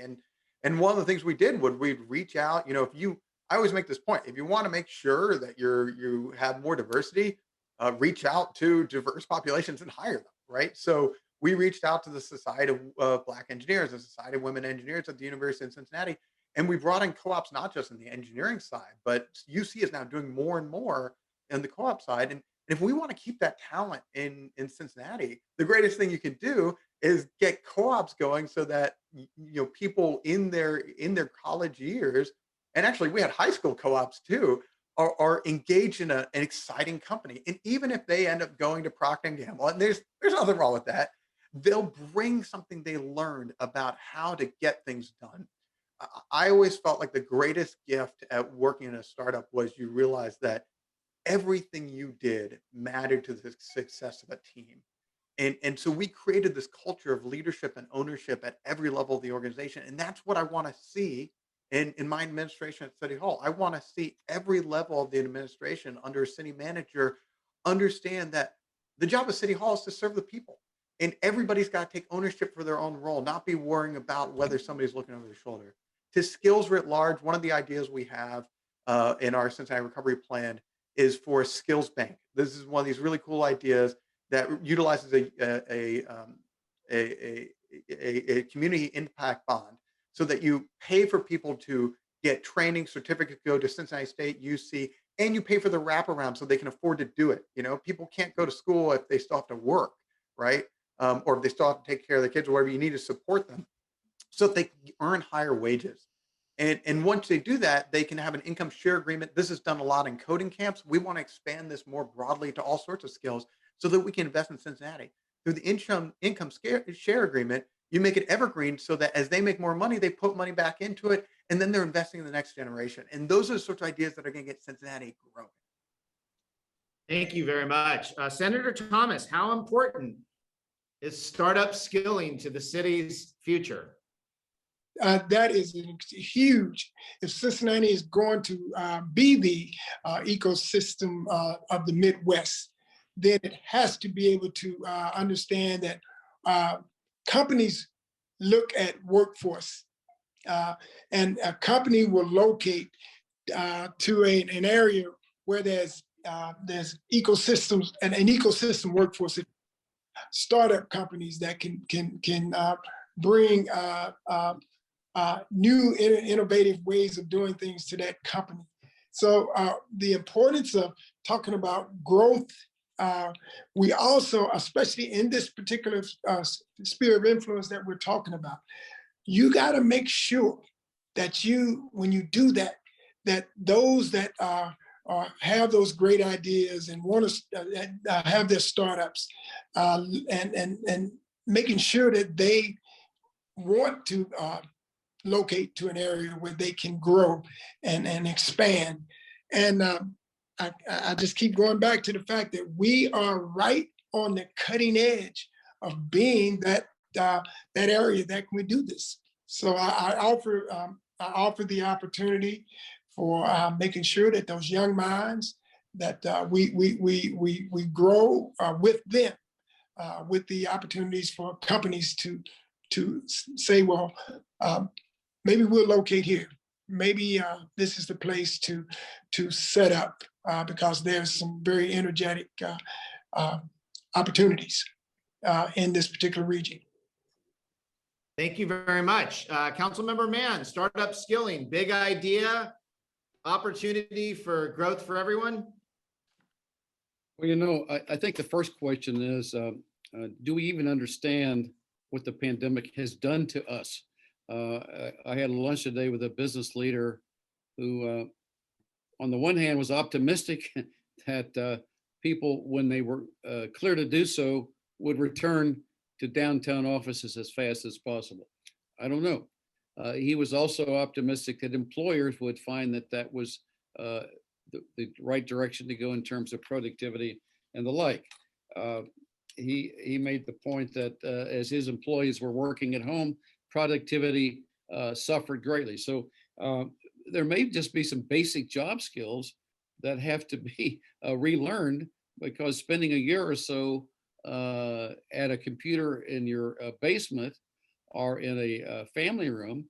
And one of the things we did would we'd reach out, I always make this point, if you want to make sure that you have more diversity, reach out to diverse populations and hire them, right? So we reached out to the Society of Black Engineers, the Society of Women Engineers at the University of Cincinnati, and we brought in co-ops, not just in the engineering side, but UC is now doing more and more in the co-op side. And if we want to keep that talent in Cincinnati, the greatest thing you can do is get co-ops going so that people in their college years, and actually we had high school co-ops too, are engaged in an exciting company. And even if they end up going to Procter & Gamble, and there's nothing wrong with that, they'll bring something they learned about how to get things done. I always felt like the greatest gift at working in a startup was you realize that everything you did mattered to the success of a team. And so we created this culture of leadership and ownership at every level of the organization. And that's what I want to see And in my administration at City Hall, I want to see every level of the administration under a city manager understand that the job of City Hall is to serve the people. And everybody's got to take ownership for their own role, not be worrying about whether somebody's looking over their shoulder. To skills writ large, one of the ideas we have in our Cincinnati Recovery Plan is for a skills bank. This is one of these really cool ideas that utilizes a community impact bond so that you pay for people to get training certificates, go to Cincinnati State, UC, and you pay for the wraparound so they can afford to do it. You know, people can't go to school if they still have to work, right? Or if they still have to take care of the kids or whatever, you need to support them so that they can earn higher wages. And once they do that, they can have an income share agreement. This is done a lot in coding camps. We want to expand this more broadly to all sorts of skills so that we can invest in Cincinnati. Through the income share agreement, you make it evergreen so that as they make more money, they put money back into it, and then they're investing in the next generation. And those are the sorts of ideas that are going to get Cincinnati growing. Thank you very much. Senator Thomas, how important is startup skilling to the city's future? That is huge. If Cincinnati is going to be the ecosystem of the Midwest, then it has to be able to understand that companies look at workforce, and a company will locate to an area where there's ecosystems and an ecosystem workforce. Startup companies that can bring new innovative ways of doing things to that company. So the importance of talking about growth, we also, especially in this particular sphere of influence that we're talking about, you got to make sure that when you do that, that those that have those great ideas and want to have their startups, and making sure that they want to locate to an area where they can grow and expand. And I just keep going back to the fact that we are right on the cutting edge of being that area that can do this. So I offer the opportunity for making sure that those young minds that we grow with them, with the opportunities for companies to say, well, maybe we'll locate here. Maybe this is the place to set up because there's some very energetic opportunities in this particular region. Thank you very much. Councilmember Mann, startup skilling, big idea, opportunity for growth for everyone? Well, you know, I think the first question is, do we even understand what the pandemic has done to us? I had a lunch today with a business leader who, on the one hand, was optimistic that people, when they were clear to do so, would return to downtown offices as fast as possible. I don't know. He was also optimistic that employers would find that that was the right direction to go in terms of productivity and the like. He made the point that as his employees were working at home, productivity suffered greatly. So there may just be some basic job skills that have to be relearned, because spending a year or so at a computer in your basement or in a family room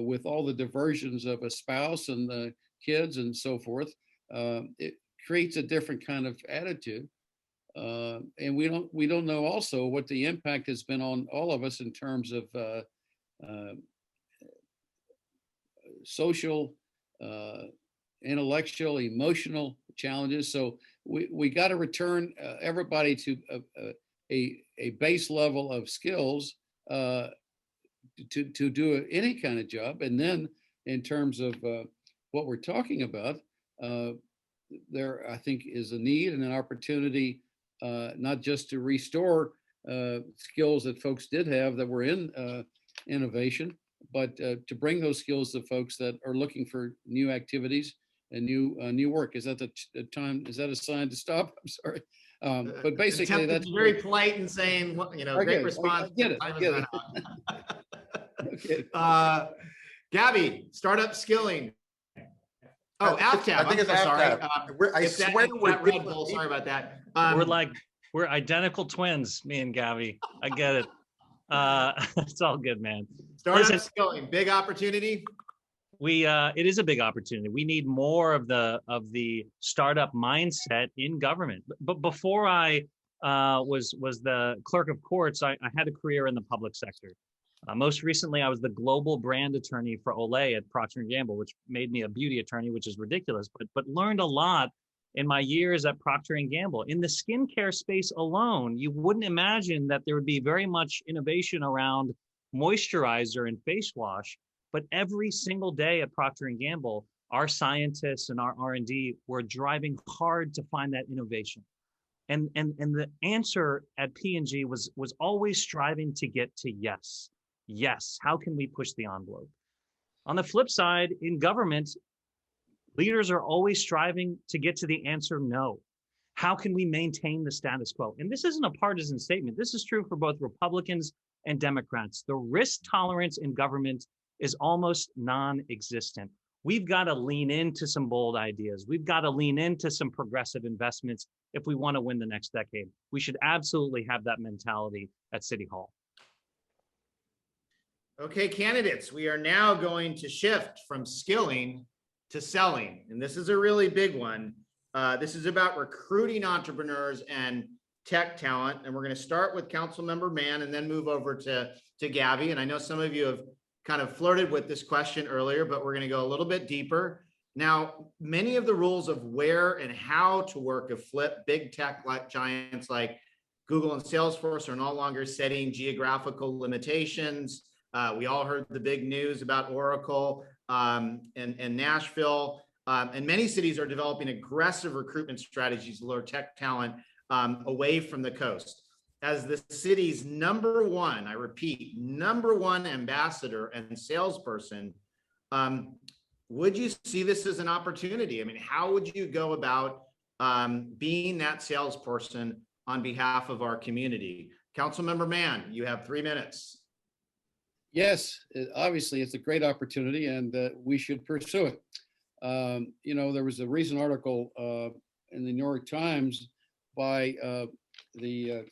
with all the diversions of a spouse and the kids and so forth, it creates a different kind of attitude. And we don't know also what the impact has been on all of us in terms of social, intellectual, emotional challenges. So we got to return everybody to a base level of skills to do any kind of job. And then in terms of what we're talking about, there, I think, is a need and an opportunity not just to restore skills that folks did have that were in innovation, but to bring those skills to folks that are looking for new activities and new work. Is that the time? Is that a sign to stop? I'm sorry. But basically, that's very polite and saying, you know, great response. I get it. I get it. Okay. Gabby, startup skilling. Oh, AppTab. I think it's I'm so sorry. AppTab. I It's swear that we're Red different Bull. Sorry people. about that. We're identical twins, me and Gabby. I get it. It's all good, man. Startup Listen, skilling, big opportunity. it is a big opportunity. We need more of the startup mindset in government. But before I was the clerk of courts, I had a career in the public sector. Most recently, I was the global brand attorney for Olay at Procter & Gamble, which made me a beauty attorney, which is ridiculous, but learned a lot in my years at Procter & Gamble. In the skincare space alone, you wouldn't imagine that there would be very much innovation around moisturizer and face wash, but every single day at Procter & Gamble, our scientists and our R&D were driving hard to find that innovation. And the answer at P&G was always striving to get to yes. Yes, how can we push the envelope? On the flip side, in government, leaders are always striving to get to the answer no. How can we maintain the status quo? And this isn't a partisan statement. This is true for both Republicans and Democrats. The risk tolerance in government is almost non-existent. We've got to lean into some bold ideas. We've got to lean into some progressive investments if we want to win the next decade. We should absolutely have that mentality at City Hall. Okay, candidates, we are now going to shift from skilling to selling. And this is a really big one. This is about recruiting entrepreneurs and tech talent. And we're going to start with Councilmember Mann and then move over to Gabby. And I know some of you have kind of flirted with this question earlier, but we're going to go a little bit deeper. Now, many of the rules of where and how to work have flipped. Big tech giants like Google and Salesforce are no longer setting geographical limitations. We all heard the big news about Oracle and Nashville. And many cities are developing aggressive recruitment strategies to lure tech talent away from the coast. As the city's number one, I repeat, number one ambassador and salesperson, would you see this as an opportunity? I mean, how would you go about being that salesperson on behalf of our community? Councilmember Mann, you have 3 minutes. Yes, obviously it's a great opportunity and we should pursue it. There was a recent article in the New York Times by the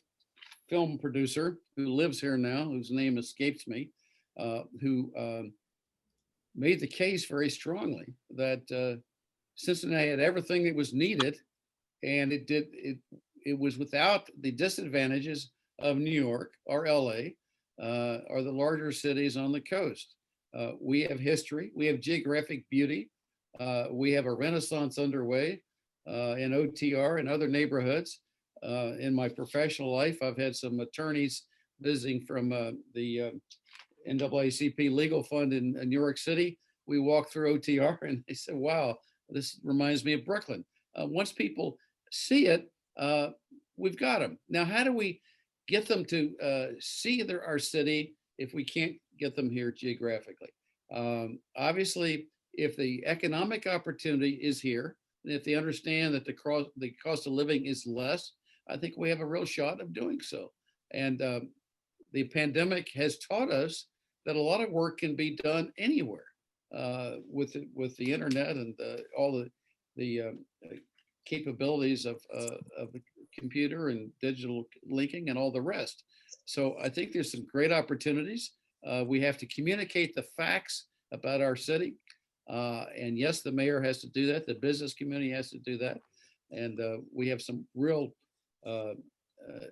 film producer who lives here now, whose name escapes me, who made the case very strongly that Cincinnati had everything that was needed, and it was without the disadvantages of New York or LA or the larger cities on the coast. We have history, we have geographic beauty, we have a renaissance underway in OTR and other neighborhoods. In my professional life, I've had some attorneys visiting from the NAACP Legal Fund in New York City. We walked through OTR and they said, wow, this reminds me of Brooklyn. Once people see it, we've got them. Now, how do we get them to see our city if we can't get them here geographically? Obviously, if the economic opportunity is here, and if they understand that the cost of living is less, I think we have a real shot of doing so. And the pandemic has taught us that a lot of work can be done anywhere with the internet and all the capabilities of the computer and digital linking and all the rest. So I think there's some great opportunities. We have to communicate the facts about our city. And yes, the mayor has to do that. The business community has to do that. And we have some real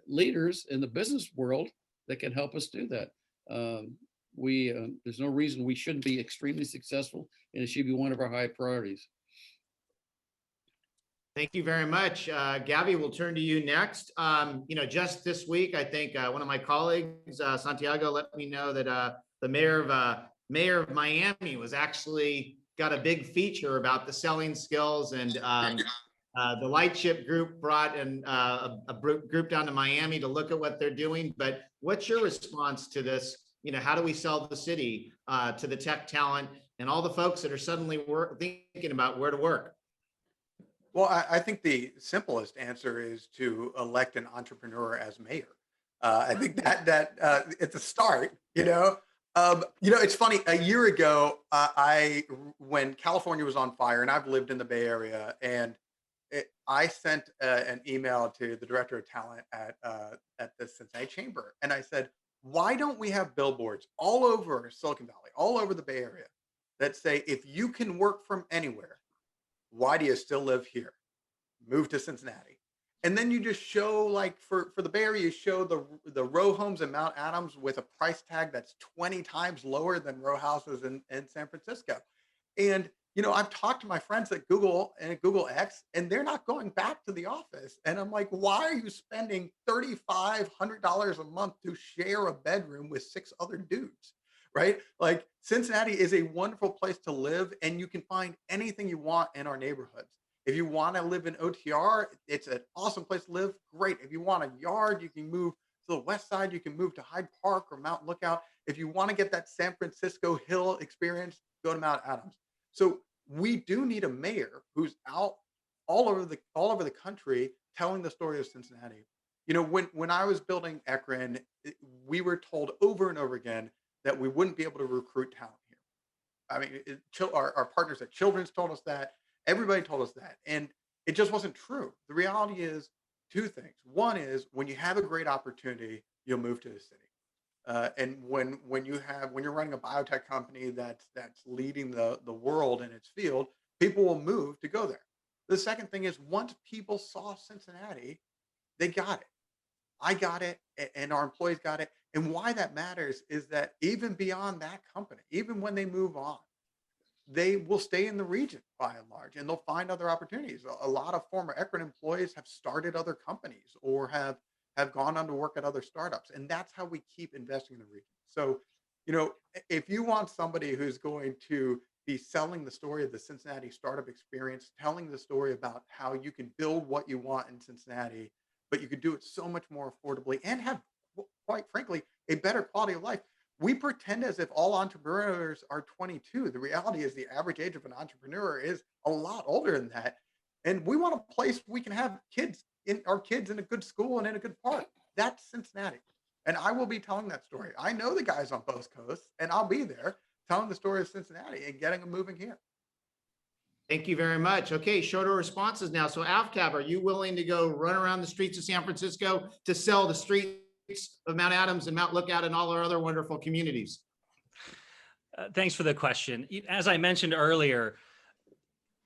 leaders in the business world that can help us do that. There's no reason we shouldn't be extremely successful, and it should be one of our high priorities. Thank you very much. Gabby, we'll turn to you next. Just this week, I think one of my colleagues, Santiago, let me know that the mayor of Miami was actually got a big feature about the selling skills, and the Lightship Group brought in a group down to Miami to look at what they're doing. But what's your response to this? How do we sell the city to the tech talent and all the folks that are suddenly thinking about where to work? Well, I think the simplest answer is to elect an entrepreneur as mayor. I think that it's a start, It's funny. A year ago, when California was on fire, and I've lived in the Bay Area, and I sent an email to the director of talent at the Cincinnati Chamber, and I said, "Why don't we have billboards all over Silicon Valley, all over the Bay Area, that say if you can work from anywhere, why do you still live here? Move to Cincinnati." And then you just show, like, for the Bay Area, you show the row homes in Mount Adams with a price tag that's 20 times lower than row houses in San Francisco. And I've talked to my friends at Google and at Google X, and they're not going back to the office. And I'm like, why are you spending $3,500 a month to share a bedroom with 6 other dudes? Right? Like, Cincinnati is a wonderful place to live, and you can find anything you want in our neighborhoods. If you want to live in OTR, it's an awesome place to live. Great. If you want a yard, you can move to the west side. You can move to Hyde Park or Mount Lookout. If you want to get that San Francisco Hill experience, go to Mount Adams. So we do need a mayor who's out all over the country telling the story of Cincinnati. When I was building Ekron, we were told over and over again that we wouldn't be able to recruit talent here. I mean, our partners at Children's told us that. Everybody told us that, and it just wasn't true. The reality is two things. One is, when you have a great opportunity, you'll move to the city. And when you're running a biotech company that's leading the world in its field, people will move to go there. The second thing is, once people saw Cincinnati, they got it. I got it, and our employees got it. And why that matters is that even beyond that company, even when they move on, they will stay in the region by and large, and they'll find other opportunities. A lot of former Ekron employees have started other companies or have gone on to work at other startups, and that's how we keep investing in the region. So, if you want somebody who's going to be selling the story of the Cincinnati startup experience, telling the story about how you can build what you want in Cincinnati, but you could do it so much more affordably and have, quite frankly, a better quality of life. We pretend as if all entrepreneurs are 22. The reality is the average age of an entrepreneur is a lot older than that. And we want a place we can have our kids in a good school and in a good park. That's Cincinnati. And I will be telling that story. I know the guys on both coasts, and I'll be there telling the story of Cincinnati and getting them moving here. Thank you very much. Okay, shorter responses now. So AFCAB, are you willing to go run around the streets of San Francisco to sell the streets of Mount Adams and Mount Lookout and all our other wonderful communities? Thanks for the question. As I mentioned earlier,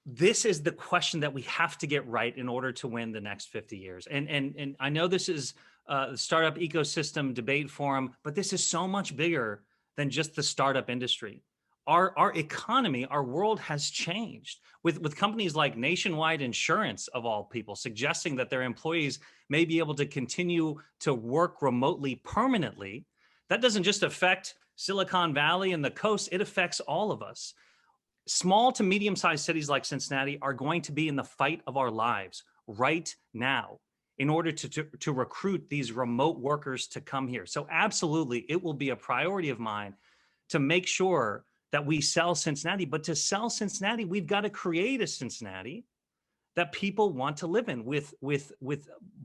this is the question that we have to get right in order to win the next 50 years. And I know this is the Startup Ecosystem Debate Forum, but this is so much bigger than just the startup industry. Our economy, our world has changed with companies like Nationwide Insurance, of all people, suggesting that their employees may be able to continue to work remotely permanently. That doesn't just affect Silicon Valley and the coast, it affects all of us. Small to medium-sized cities like Cincinnati are going to be in the fight of our lives right now in order to recruit these remote workers to come here. So absolutely, it will be a priority of mine to make sure that we sell Cincinnati. But to sell Cincinnati, we've got to create a Cincinnati that people want to live in with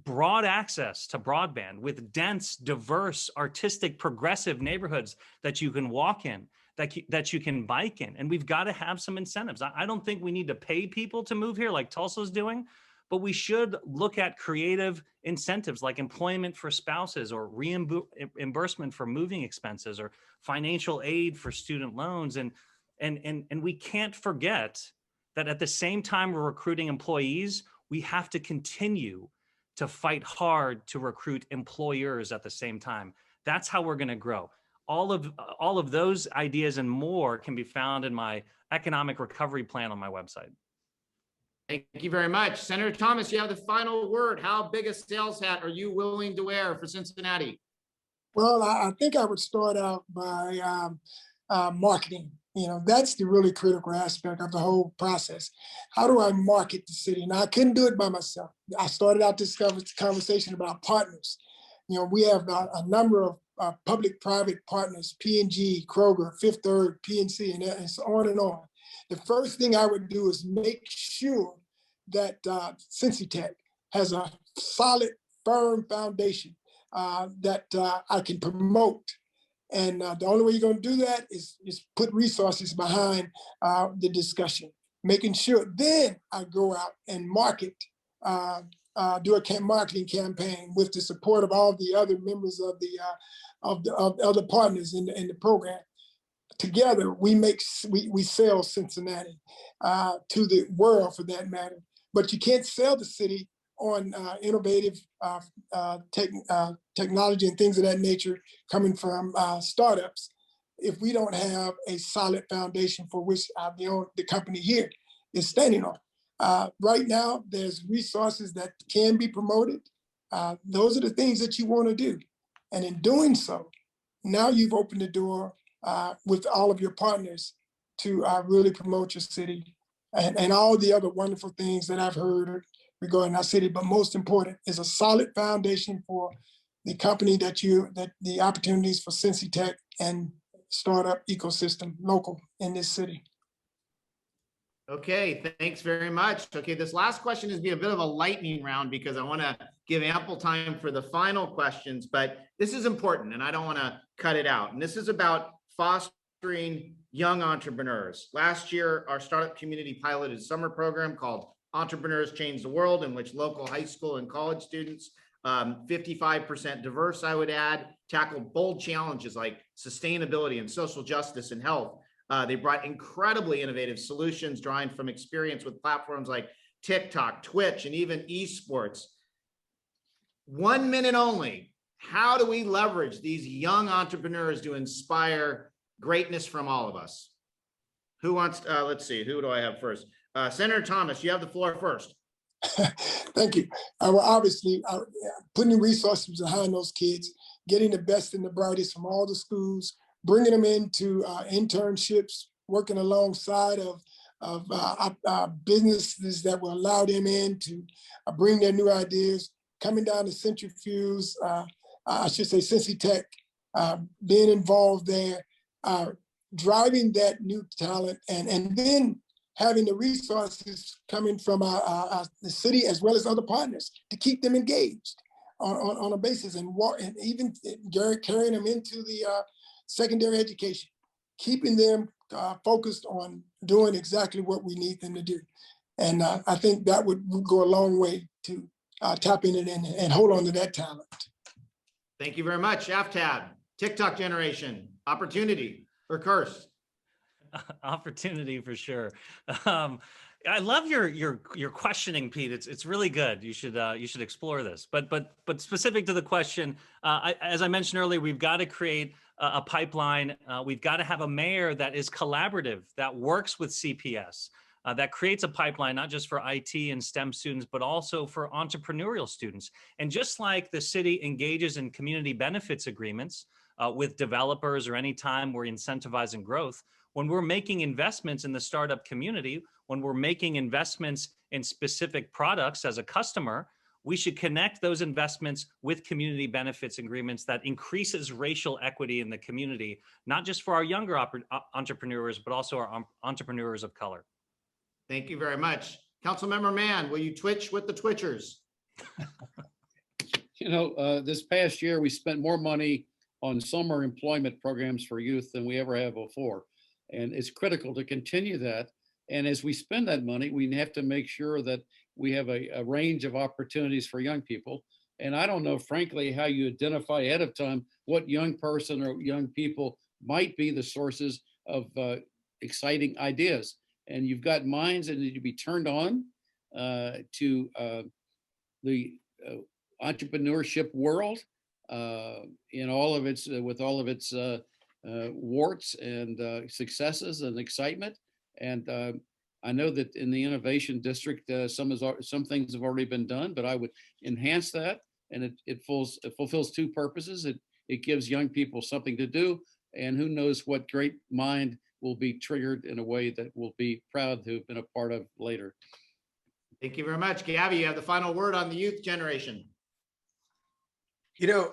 broad access to broadband, with dense, diverse, artistic, progressive neighborhoods that you can walk in, that you can bike in. And we've got to have some incentives. I don't think we need to pay people to move here like Tulsa's doing, but we should look at creative incentives like employment for spouses or reimbursement for moving expenses or financial aid for student loans. And we can't forget that at the same time we're recruiting employees, we have to continue to fight hard to recruit employers at the same time. That's how we're going to grow. All of those ideas and more can be found in my economic recovery plan on my website. Thank you very much. Senator Thomas, you have the final word. How big a sales hat are you willing to wear for Cincinnati? Well, I think I would start out by marketing. That's the really critical aspect of the whole process. How do I market the city? Now, I couldn't do it by myself. I started out this conversation about partners. We have a number of public-private partners, P&G, Kroger, Fifth Third, PNC, and so on and on. The first thing I would do is make sure that Cincy Tech has a solid, firm foundation that I can promote And the only way you're going to do that is put resources behind the discussion, making sure then I go out and market, do a marketing campaign with the support of all the other members of the other partners in the program. Together, we sell Cincinnati to the world, for that matter. But you can't sell the city on innovative technology and things of that nature coming from startups if we don't have a solid foundation for which the company here is standing on. Right now, there's resources that can be promoted. Those are the things that you want to do. And in doing so, now you've opened the door with all of your partners to really promote your city and all the other wonderful things that I've heard regarding our city. But most important is a solid foundation for the company that the opportunities for Cincy Tech and startup ecosystem local in this city. Okay, thanks very much. Okay, this last question is be a bit of a lightning round because I want to give ample time for the final questions, but this is important and I don't want to cut it out. And this is about fostering young entrepreneurs. Last year, our startup community piloted a summer program called Entrepreneurs Change the World, in which local high school and college students, 55% diverse, I would add, tackled bold challenges like sustainability and social justice and health. They brought incredibly innovative solutions, drawing from experience with platforms like TikTok, Twitch, and even esports. 1 minute only. How do we leverage these young entrepreneurs to inspire greatness from all of us? Who wants, let's see, who do I have first? Senator Thomas, you have the floor first. Thank you. Well, obviously, putting resources behind those kids, getting the best and the brightest from all the schools, bringing them into internships, working alongside of businesses that will allow them in to bring their new ideas, coming down to Centrifuge, I should say Cincy Tech, being involved there, driving that new talent, and then having the resources coming from the city as well as other partners to keep them engaged on a basis, and even carrying them into the secondary education, keeping them focused on doing exactly what we need them to do. And I think that would go a long way to tap in and hold on to that talent. Thank you very much. Aftab, TikTok generation, opportunity or curse? Opportunity for sure. I love your questioning, Pete. It's really good. You should explore this. But specific to the question, as I mentioned earlier, we've got to create a pipeline. We've got to have a mayor that is collaborative, that works with CPS, that creates a pipeline not just for IT and STEM students, but also for entrepreneurial students. And just like the city engages in community benefits agreements with developers or any time we're incentivizing growth, when we're making investments in the startup community, when we're making investments in specific products as a customer, we should connect those investments with community benefits agreements that increases racial equity in the community, not just for our younger entrepreneurs, but also our entrepreneurs of color. Thank you very much. Councilmember Mann, will you twitch with the Twitchers? You know, this past year, we spent more money on summer employment programs for youth than we ever have before. And it's critical to continue that. And as we spend that money, we have to make sure that we have a range of opportunities for young people. And I don't know, frankly, how you identify ahead of time what young person or young people might be the sources of exciting ideas. And you've got minds that need to be turned on to the entrepreneurship world in all of its, with all of its warts and successes and excitement. And I know that in the Innovation District, some things have already been done, but I would enhance that. And it fulfills two purposes. It gives young people something to do, and who knows what great mind will be triggered in a way that we'll be proud to have been a part of later. Thank you very much. Gabby, you have the final word on the youth generation. You know,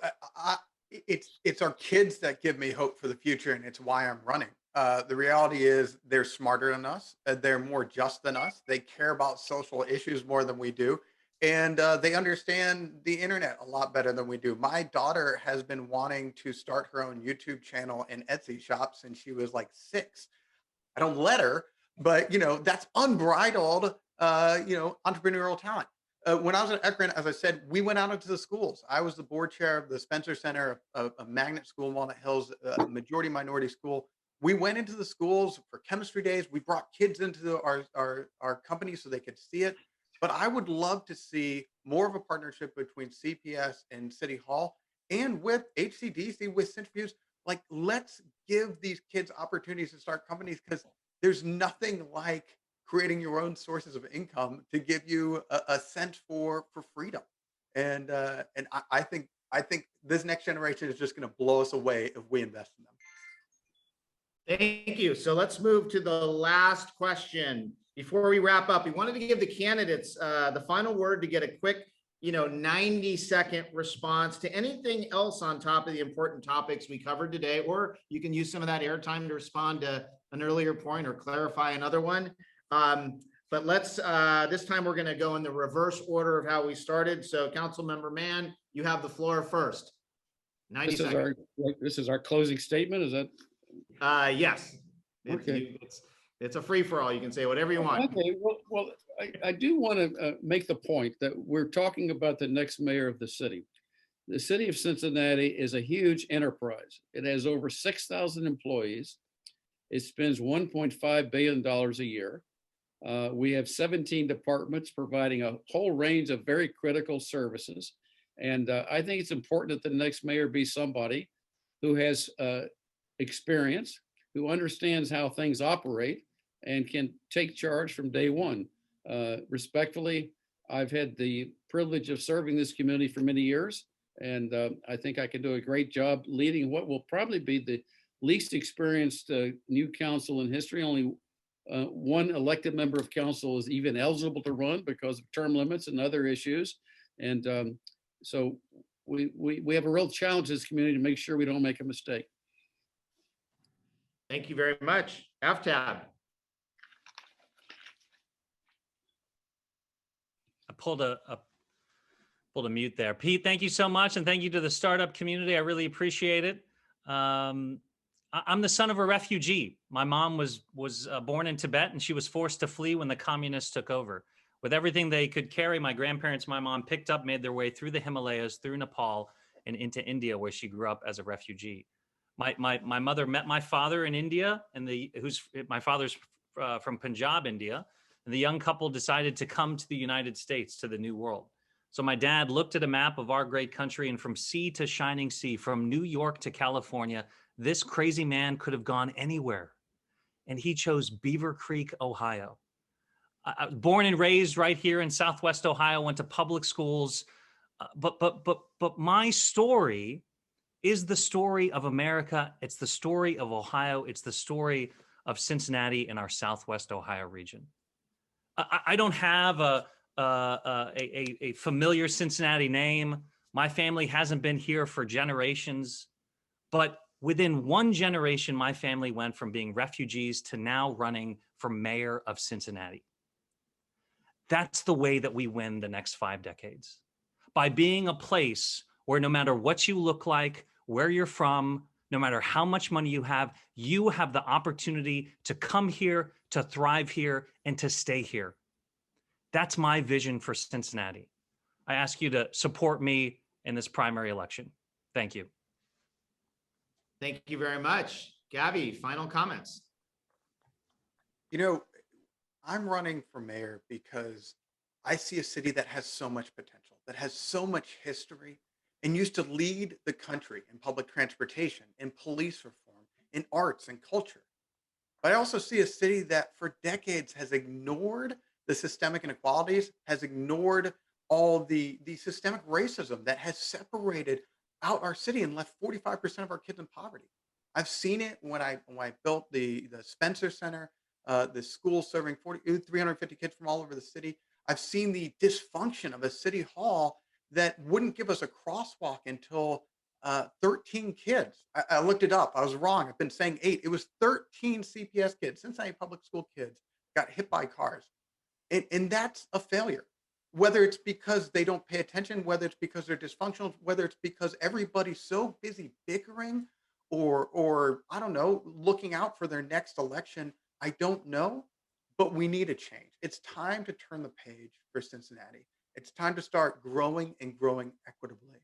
it's our kids that give me hope for the future, and it's why I'm running. The reality is they're smarter than us. They're more just than us. They care about social issues more than we do. and they understand the internet a lot better than we do. My daughter has been wanting to start her own YouTube channel and Etsy shop since she was like 6. I don't let her, but that's unbridled, entrepreneurial talent. When I was at Akron, as I said, we went out into the schools. I was the board chair of the Spencer Center, a magnet school in Walnut Hills, a majority minority school. We went into the schools for chemistry days. We brought kids into our company so they could see it. But I would love to see more of a partnership between CPS and City Hall and with HCDC, with Centrifuge. Like, let's give these kids opportunities to start companies, because there's nothing like creating your own sources of income to give you a sense for freedom. And I think this next generation is just going to blow us away if we invest in them. Thank you. So let's move to the last question. Before we wrap up, we wanted to give the candidates the final word to get a quick 90-second response to anything else on top of the important topics we covered today, or you can use some of that airtime to respond to an earlier point or clarify another one. But let's, this time we're going to go in the reverse order of how we started. So Councilmember Mann, you have the floor first. 90 seconds. This is our closing statement, is that? Yes. Okay. It's a free-for-all. You can say whatever you want. Okay, well, I do want to make the point that we're talking about the next mayor of the city. The city of Cincinnati is a huge enterprise. It has over 6,000 employees. It spends $1.5 billion a year. We have 17 departments providing a whole range of very critical services. And I think it's important that the next mayor be somebody who has experience, who understands how things operate, and can take charge from day one. Respectfully, I've had the privilege of serving this community for many years, and I think I can do a great job leading what will probably be the least experienced new council in history. Only one elected member of council is even eligible to run because of term limits and other issues. And so we have a real challenge in this community to make sure we don't make a mistake. Thank you very much. Aftab. I pulled a mute there. Pete, thank you so much. And thank you to the startup community. I really appreciate it. I'm the son of a refugee. My mom was born in Tibet, and she was forced to flee when the communists took over. With everything they could carry, my grandparents, my mom picked up, made their way through the Himalayas, through Nepal, and into India, where she grew up as a refugee. My mother met my father in India, and my father's from Punjab, India. And the young couple decided to come to the United States, to the New World. So my dad looked at a map of our great country, and from sea to shining sea, from New York to California, this crazy man could have gone anywhere. And he chose Beaver Creek, Ohio. Born and raised right here in Southwest Ohio, went to public schools. But my story is the story of America. It's the story of Ohio. It's the story of Cincinnati in our Southwest Ohio region. I don't have a familiar Cincinnati name. My family hasn't been here for generations, but within one generation, my family went from being refugees to now running for mayor of Cincinnati. That's the way that we win the next 5 decades. By being a place where no matter what you look like, where you're from, no matter how much money you have the opportunity to come here, to thrive here, and to stay here. That's my vision for Cincinnati. I ask you to support me in this primary election. Thank you. Thank you very much. Gabby, final comments. I'm running for mayor because I see a city that has so much potential, that has so much history, and used to lead the country in public transportation, in police reform, in arts and culture. But I also see a city that for decades has ignored the systemic inequalities, has ignored all the systemic racism that has separated out our city and left 45% of our kids in poverty. I've seen it when I built the Spencer Center, the school serving 350 kids from all over the city. I've seen the dysfunction of a city hall that wouldn't give us a crosswalk until 13 kids. I looked it up. I was wrong. I've been saying 8. It was 13 CPS kids, Cincinnati public school kids, got hit by cars. And that's a failure. whether it's because they don't pay attention, whether it's because they're dysfunctional, whether it's because everybody's so busy bickering or I don't know, looking out for their next election. I don't know, but we need a change. It's time to turn the page for Cincinnati. It's time to start growing and growing equitably.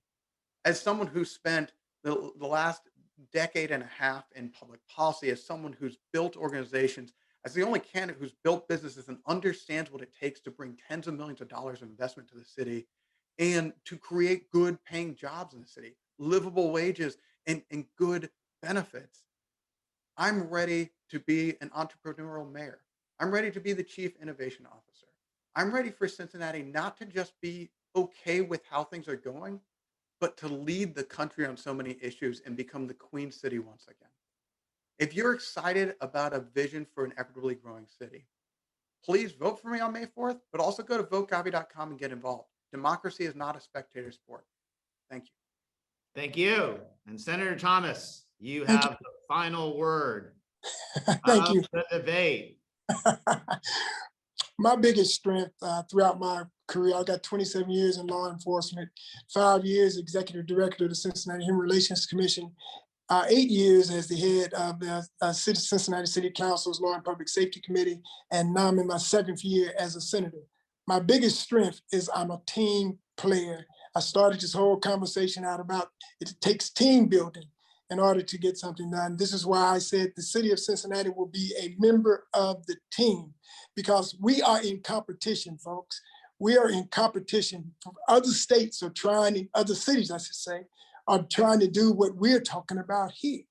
As someone who spent the last decade and a half in public policy, as someone who's built organizations, as the only candidate who's built businesses and understands what it takes to bring tens of millions of dollars of investment to the city and to create good paying jobs in the city, livable wages and good benefits, I'm ready to be an entrepreneurial mayor. I'm ready to be the chief innovation officer. I'm ready for Cincinnati not to just be okay with how things are going, but to lead the country on so many issues and become the Queen City once again. If you're excited about a vision for an equitably growing city, please vote for me on May 4th, but also go to votegavi.com and get involved. Democracy is not a spectator sport. Thank you. Thank you. And Senator Thomas, you Thank have the final word Thank of you. the debate. My biggest strength throughout my career, I got 27 years in law enforcement, 5 years executive director of the Cincinnati Human Relations Commission, 8 years as the head of the Cincinnati City Council's Law and Public Safety Committee, and now I'm in my 7th year as a senator. My biggest strength is I'm a team player. I started this whole conversation out about it takes team building in order to get something done. This is why I said the city of Cincinnati will be a member of the team, because we are in competition, folks. We are in competition. Other states are trying, other cities, I should say, are trying to do what we're talking about here.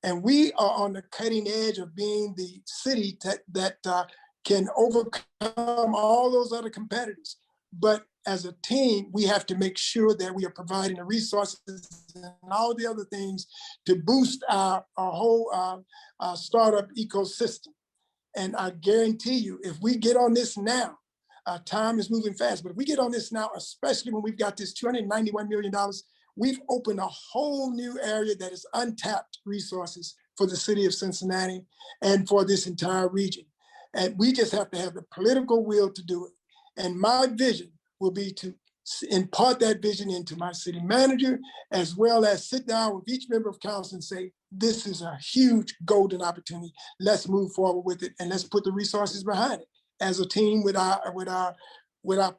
And we are on the cutting edge of being the city that can overcome all those other competitors. But as a team, we have to make sure that we are providing the resources and all the other things to boost our whole startup ecosystem. And I guarantee you, if we get on this now, time is moving fast, but if we get on this now, especially when we've got this $291 million, we've opened a whole new area that is untapped resources for the city of Cincinnati and for this entire region. And we just have to have the political will to do it. And my vision will be to impart that vision into my city manager, as well as sit down with each member of council and say, this is a huge golden opportunity. Let's move forward with it and let's put the resources behind it as a team with our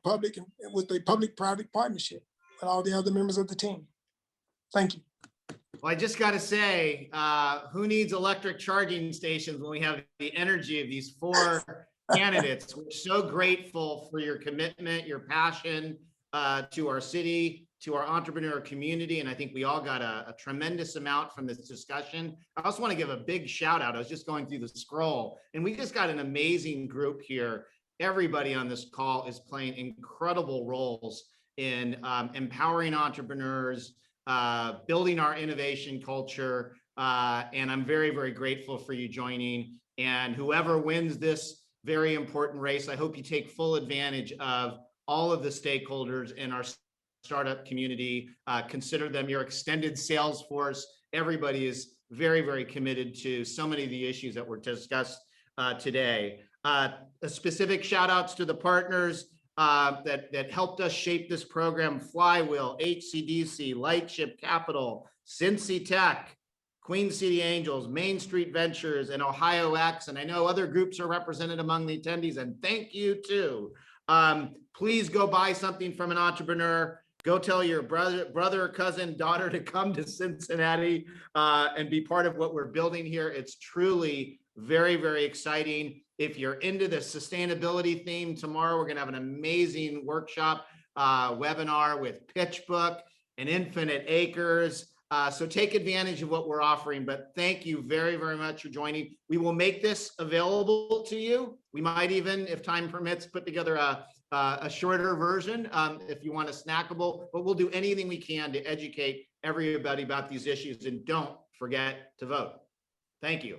public and with the public-private partnership with all the other members of the team. Thank you. Well, I just got to say, who needs electric charging stations when we have the energy of these 4 candidates? We're so grateful for your commitment, your passion to our city, to our entrepreneur community. And I think we all got a tremendous amount from this discussion. I also want to give a big shout out. I was just going through the scroll and we just got an amazing group here. Everybody on this call is playing incredible roles in empowering entrepreneurs, building our innovation culture. And I'm very, very grateful for you joining. And whoever wins this very important race, I hope you take full advantage of all of the stakeholders in our startup community. Consider them your extended sales force. Everybody is very, very committed to so many of the issues that were discussed today. Specific shout outs to the partners that helped us shape this program: Flywheel, HCDC, Lightship Capital, Cincy Tech, Queen City Angels, Main Street Ventures, and Ohio X. And I know other groups are represented among the attendees, and thank you too. Please go buy something from an entrepreneur. Go tell your brother, cousin, daughter to come to Cincinnati and be part of what we're building here. It's truly very, very exciting. If you're into the sustainability theme, tomorrow we're going to have an amazing workshop webinar with PitchBook and Infinite Acres. So take advantage of what we're offering, but thank you very, very much for joining. We will make this available to you. We might even, if time permits, put together a shorter version if you want a snackable, but we'll do anything we can to educate everybody about these issues, and don't forget to vote. Thank you.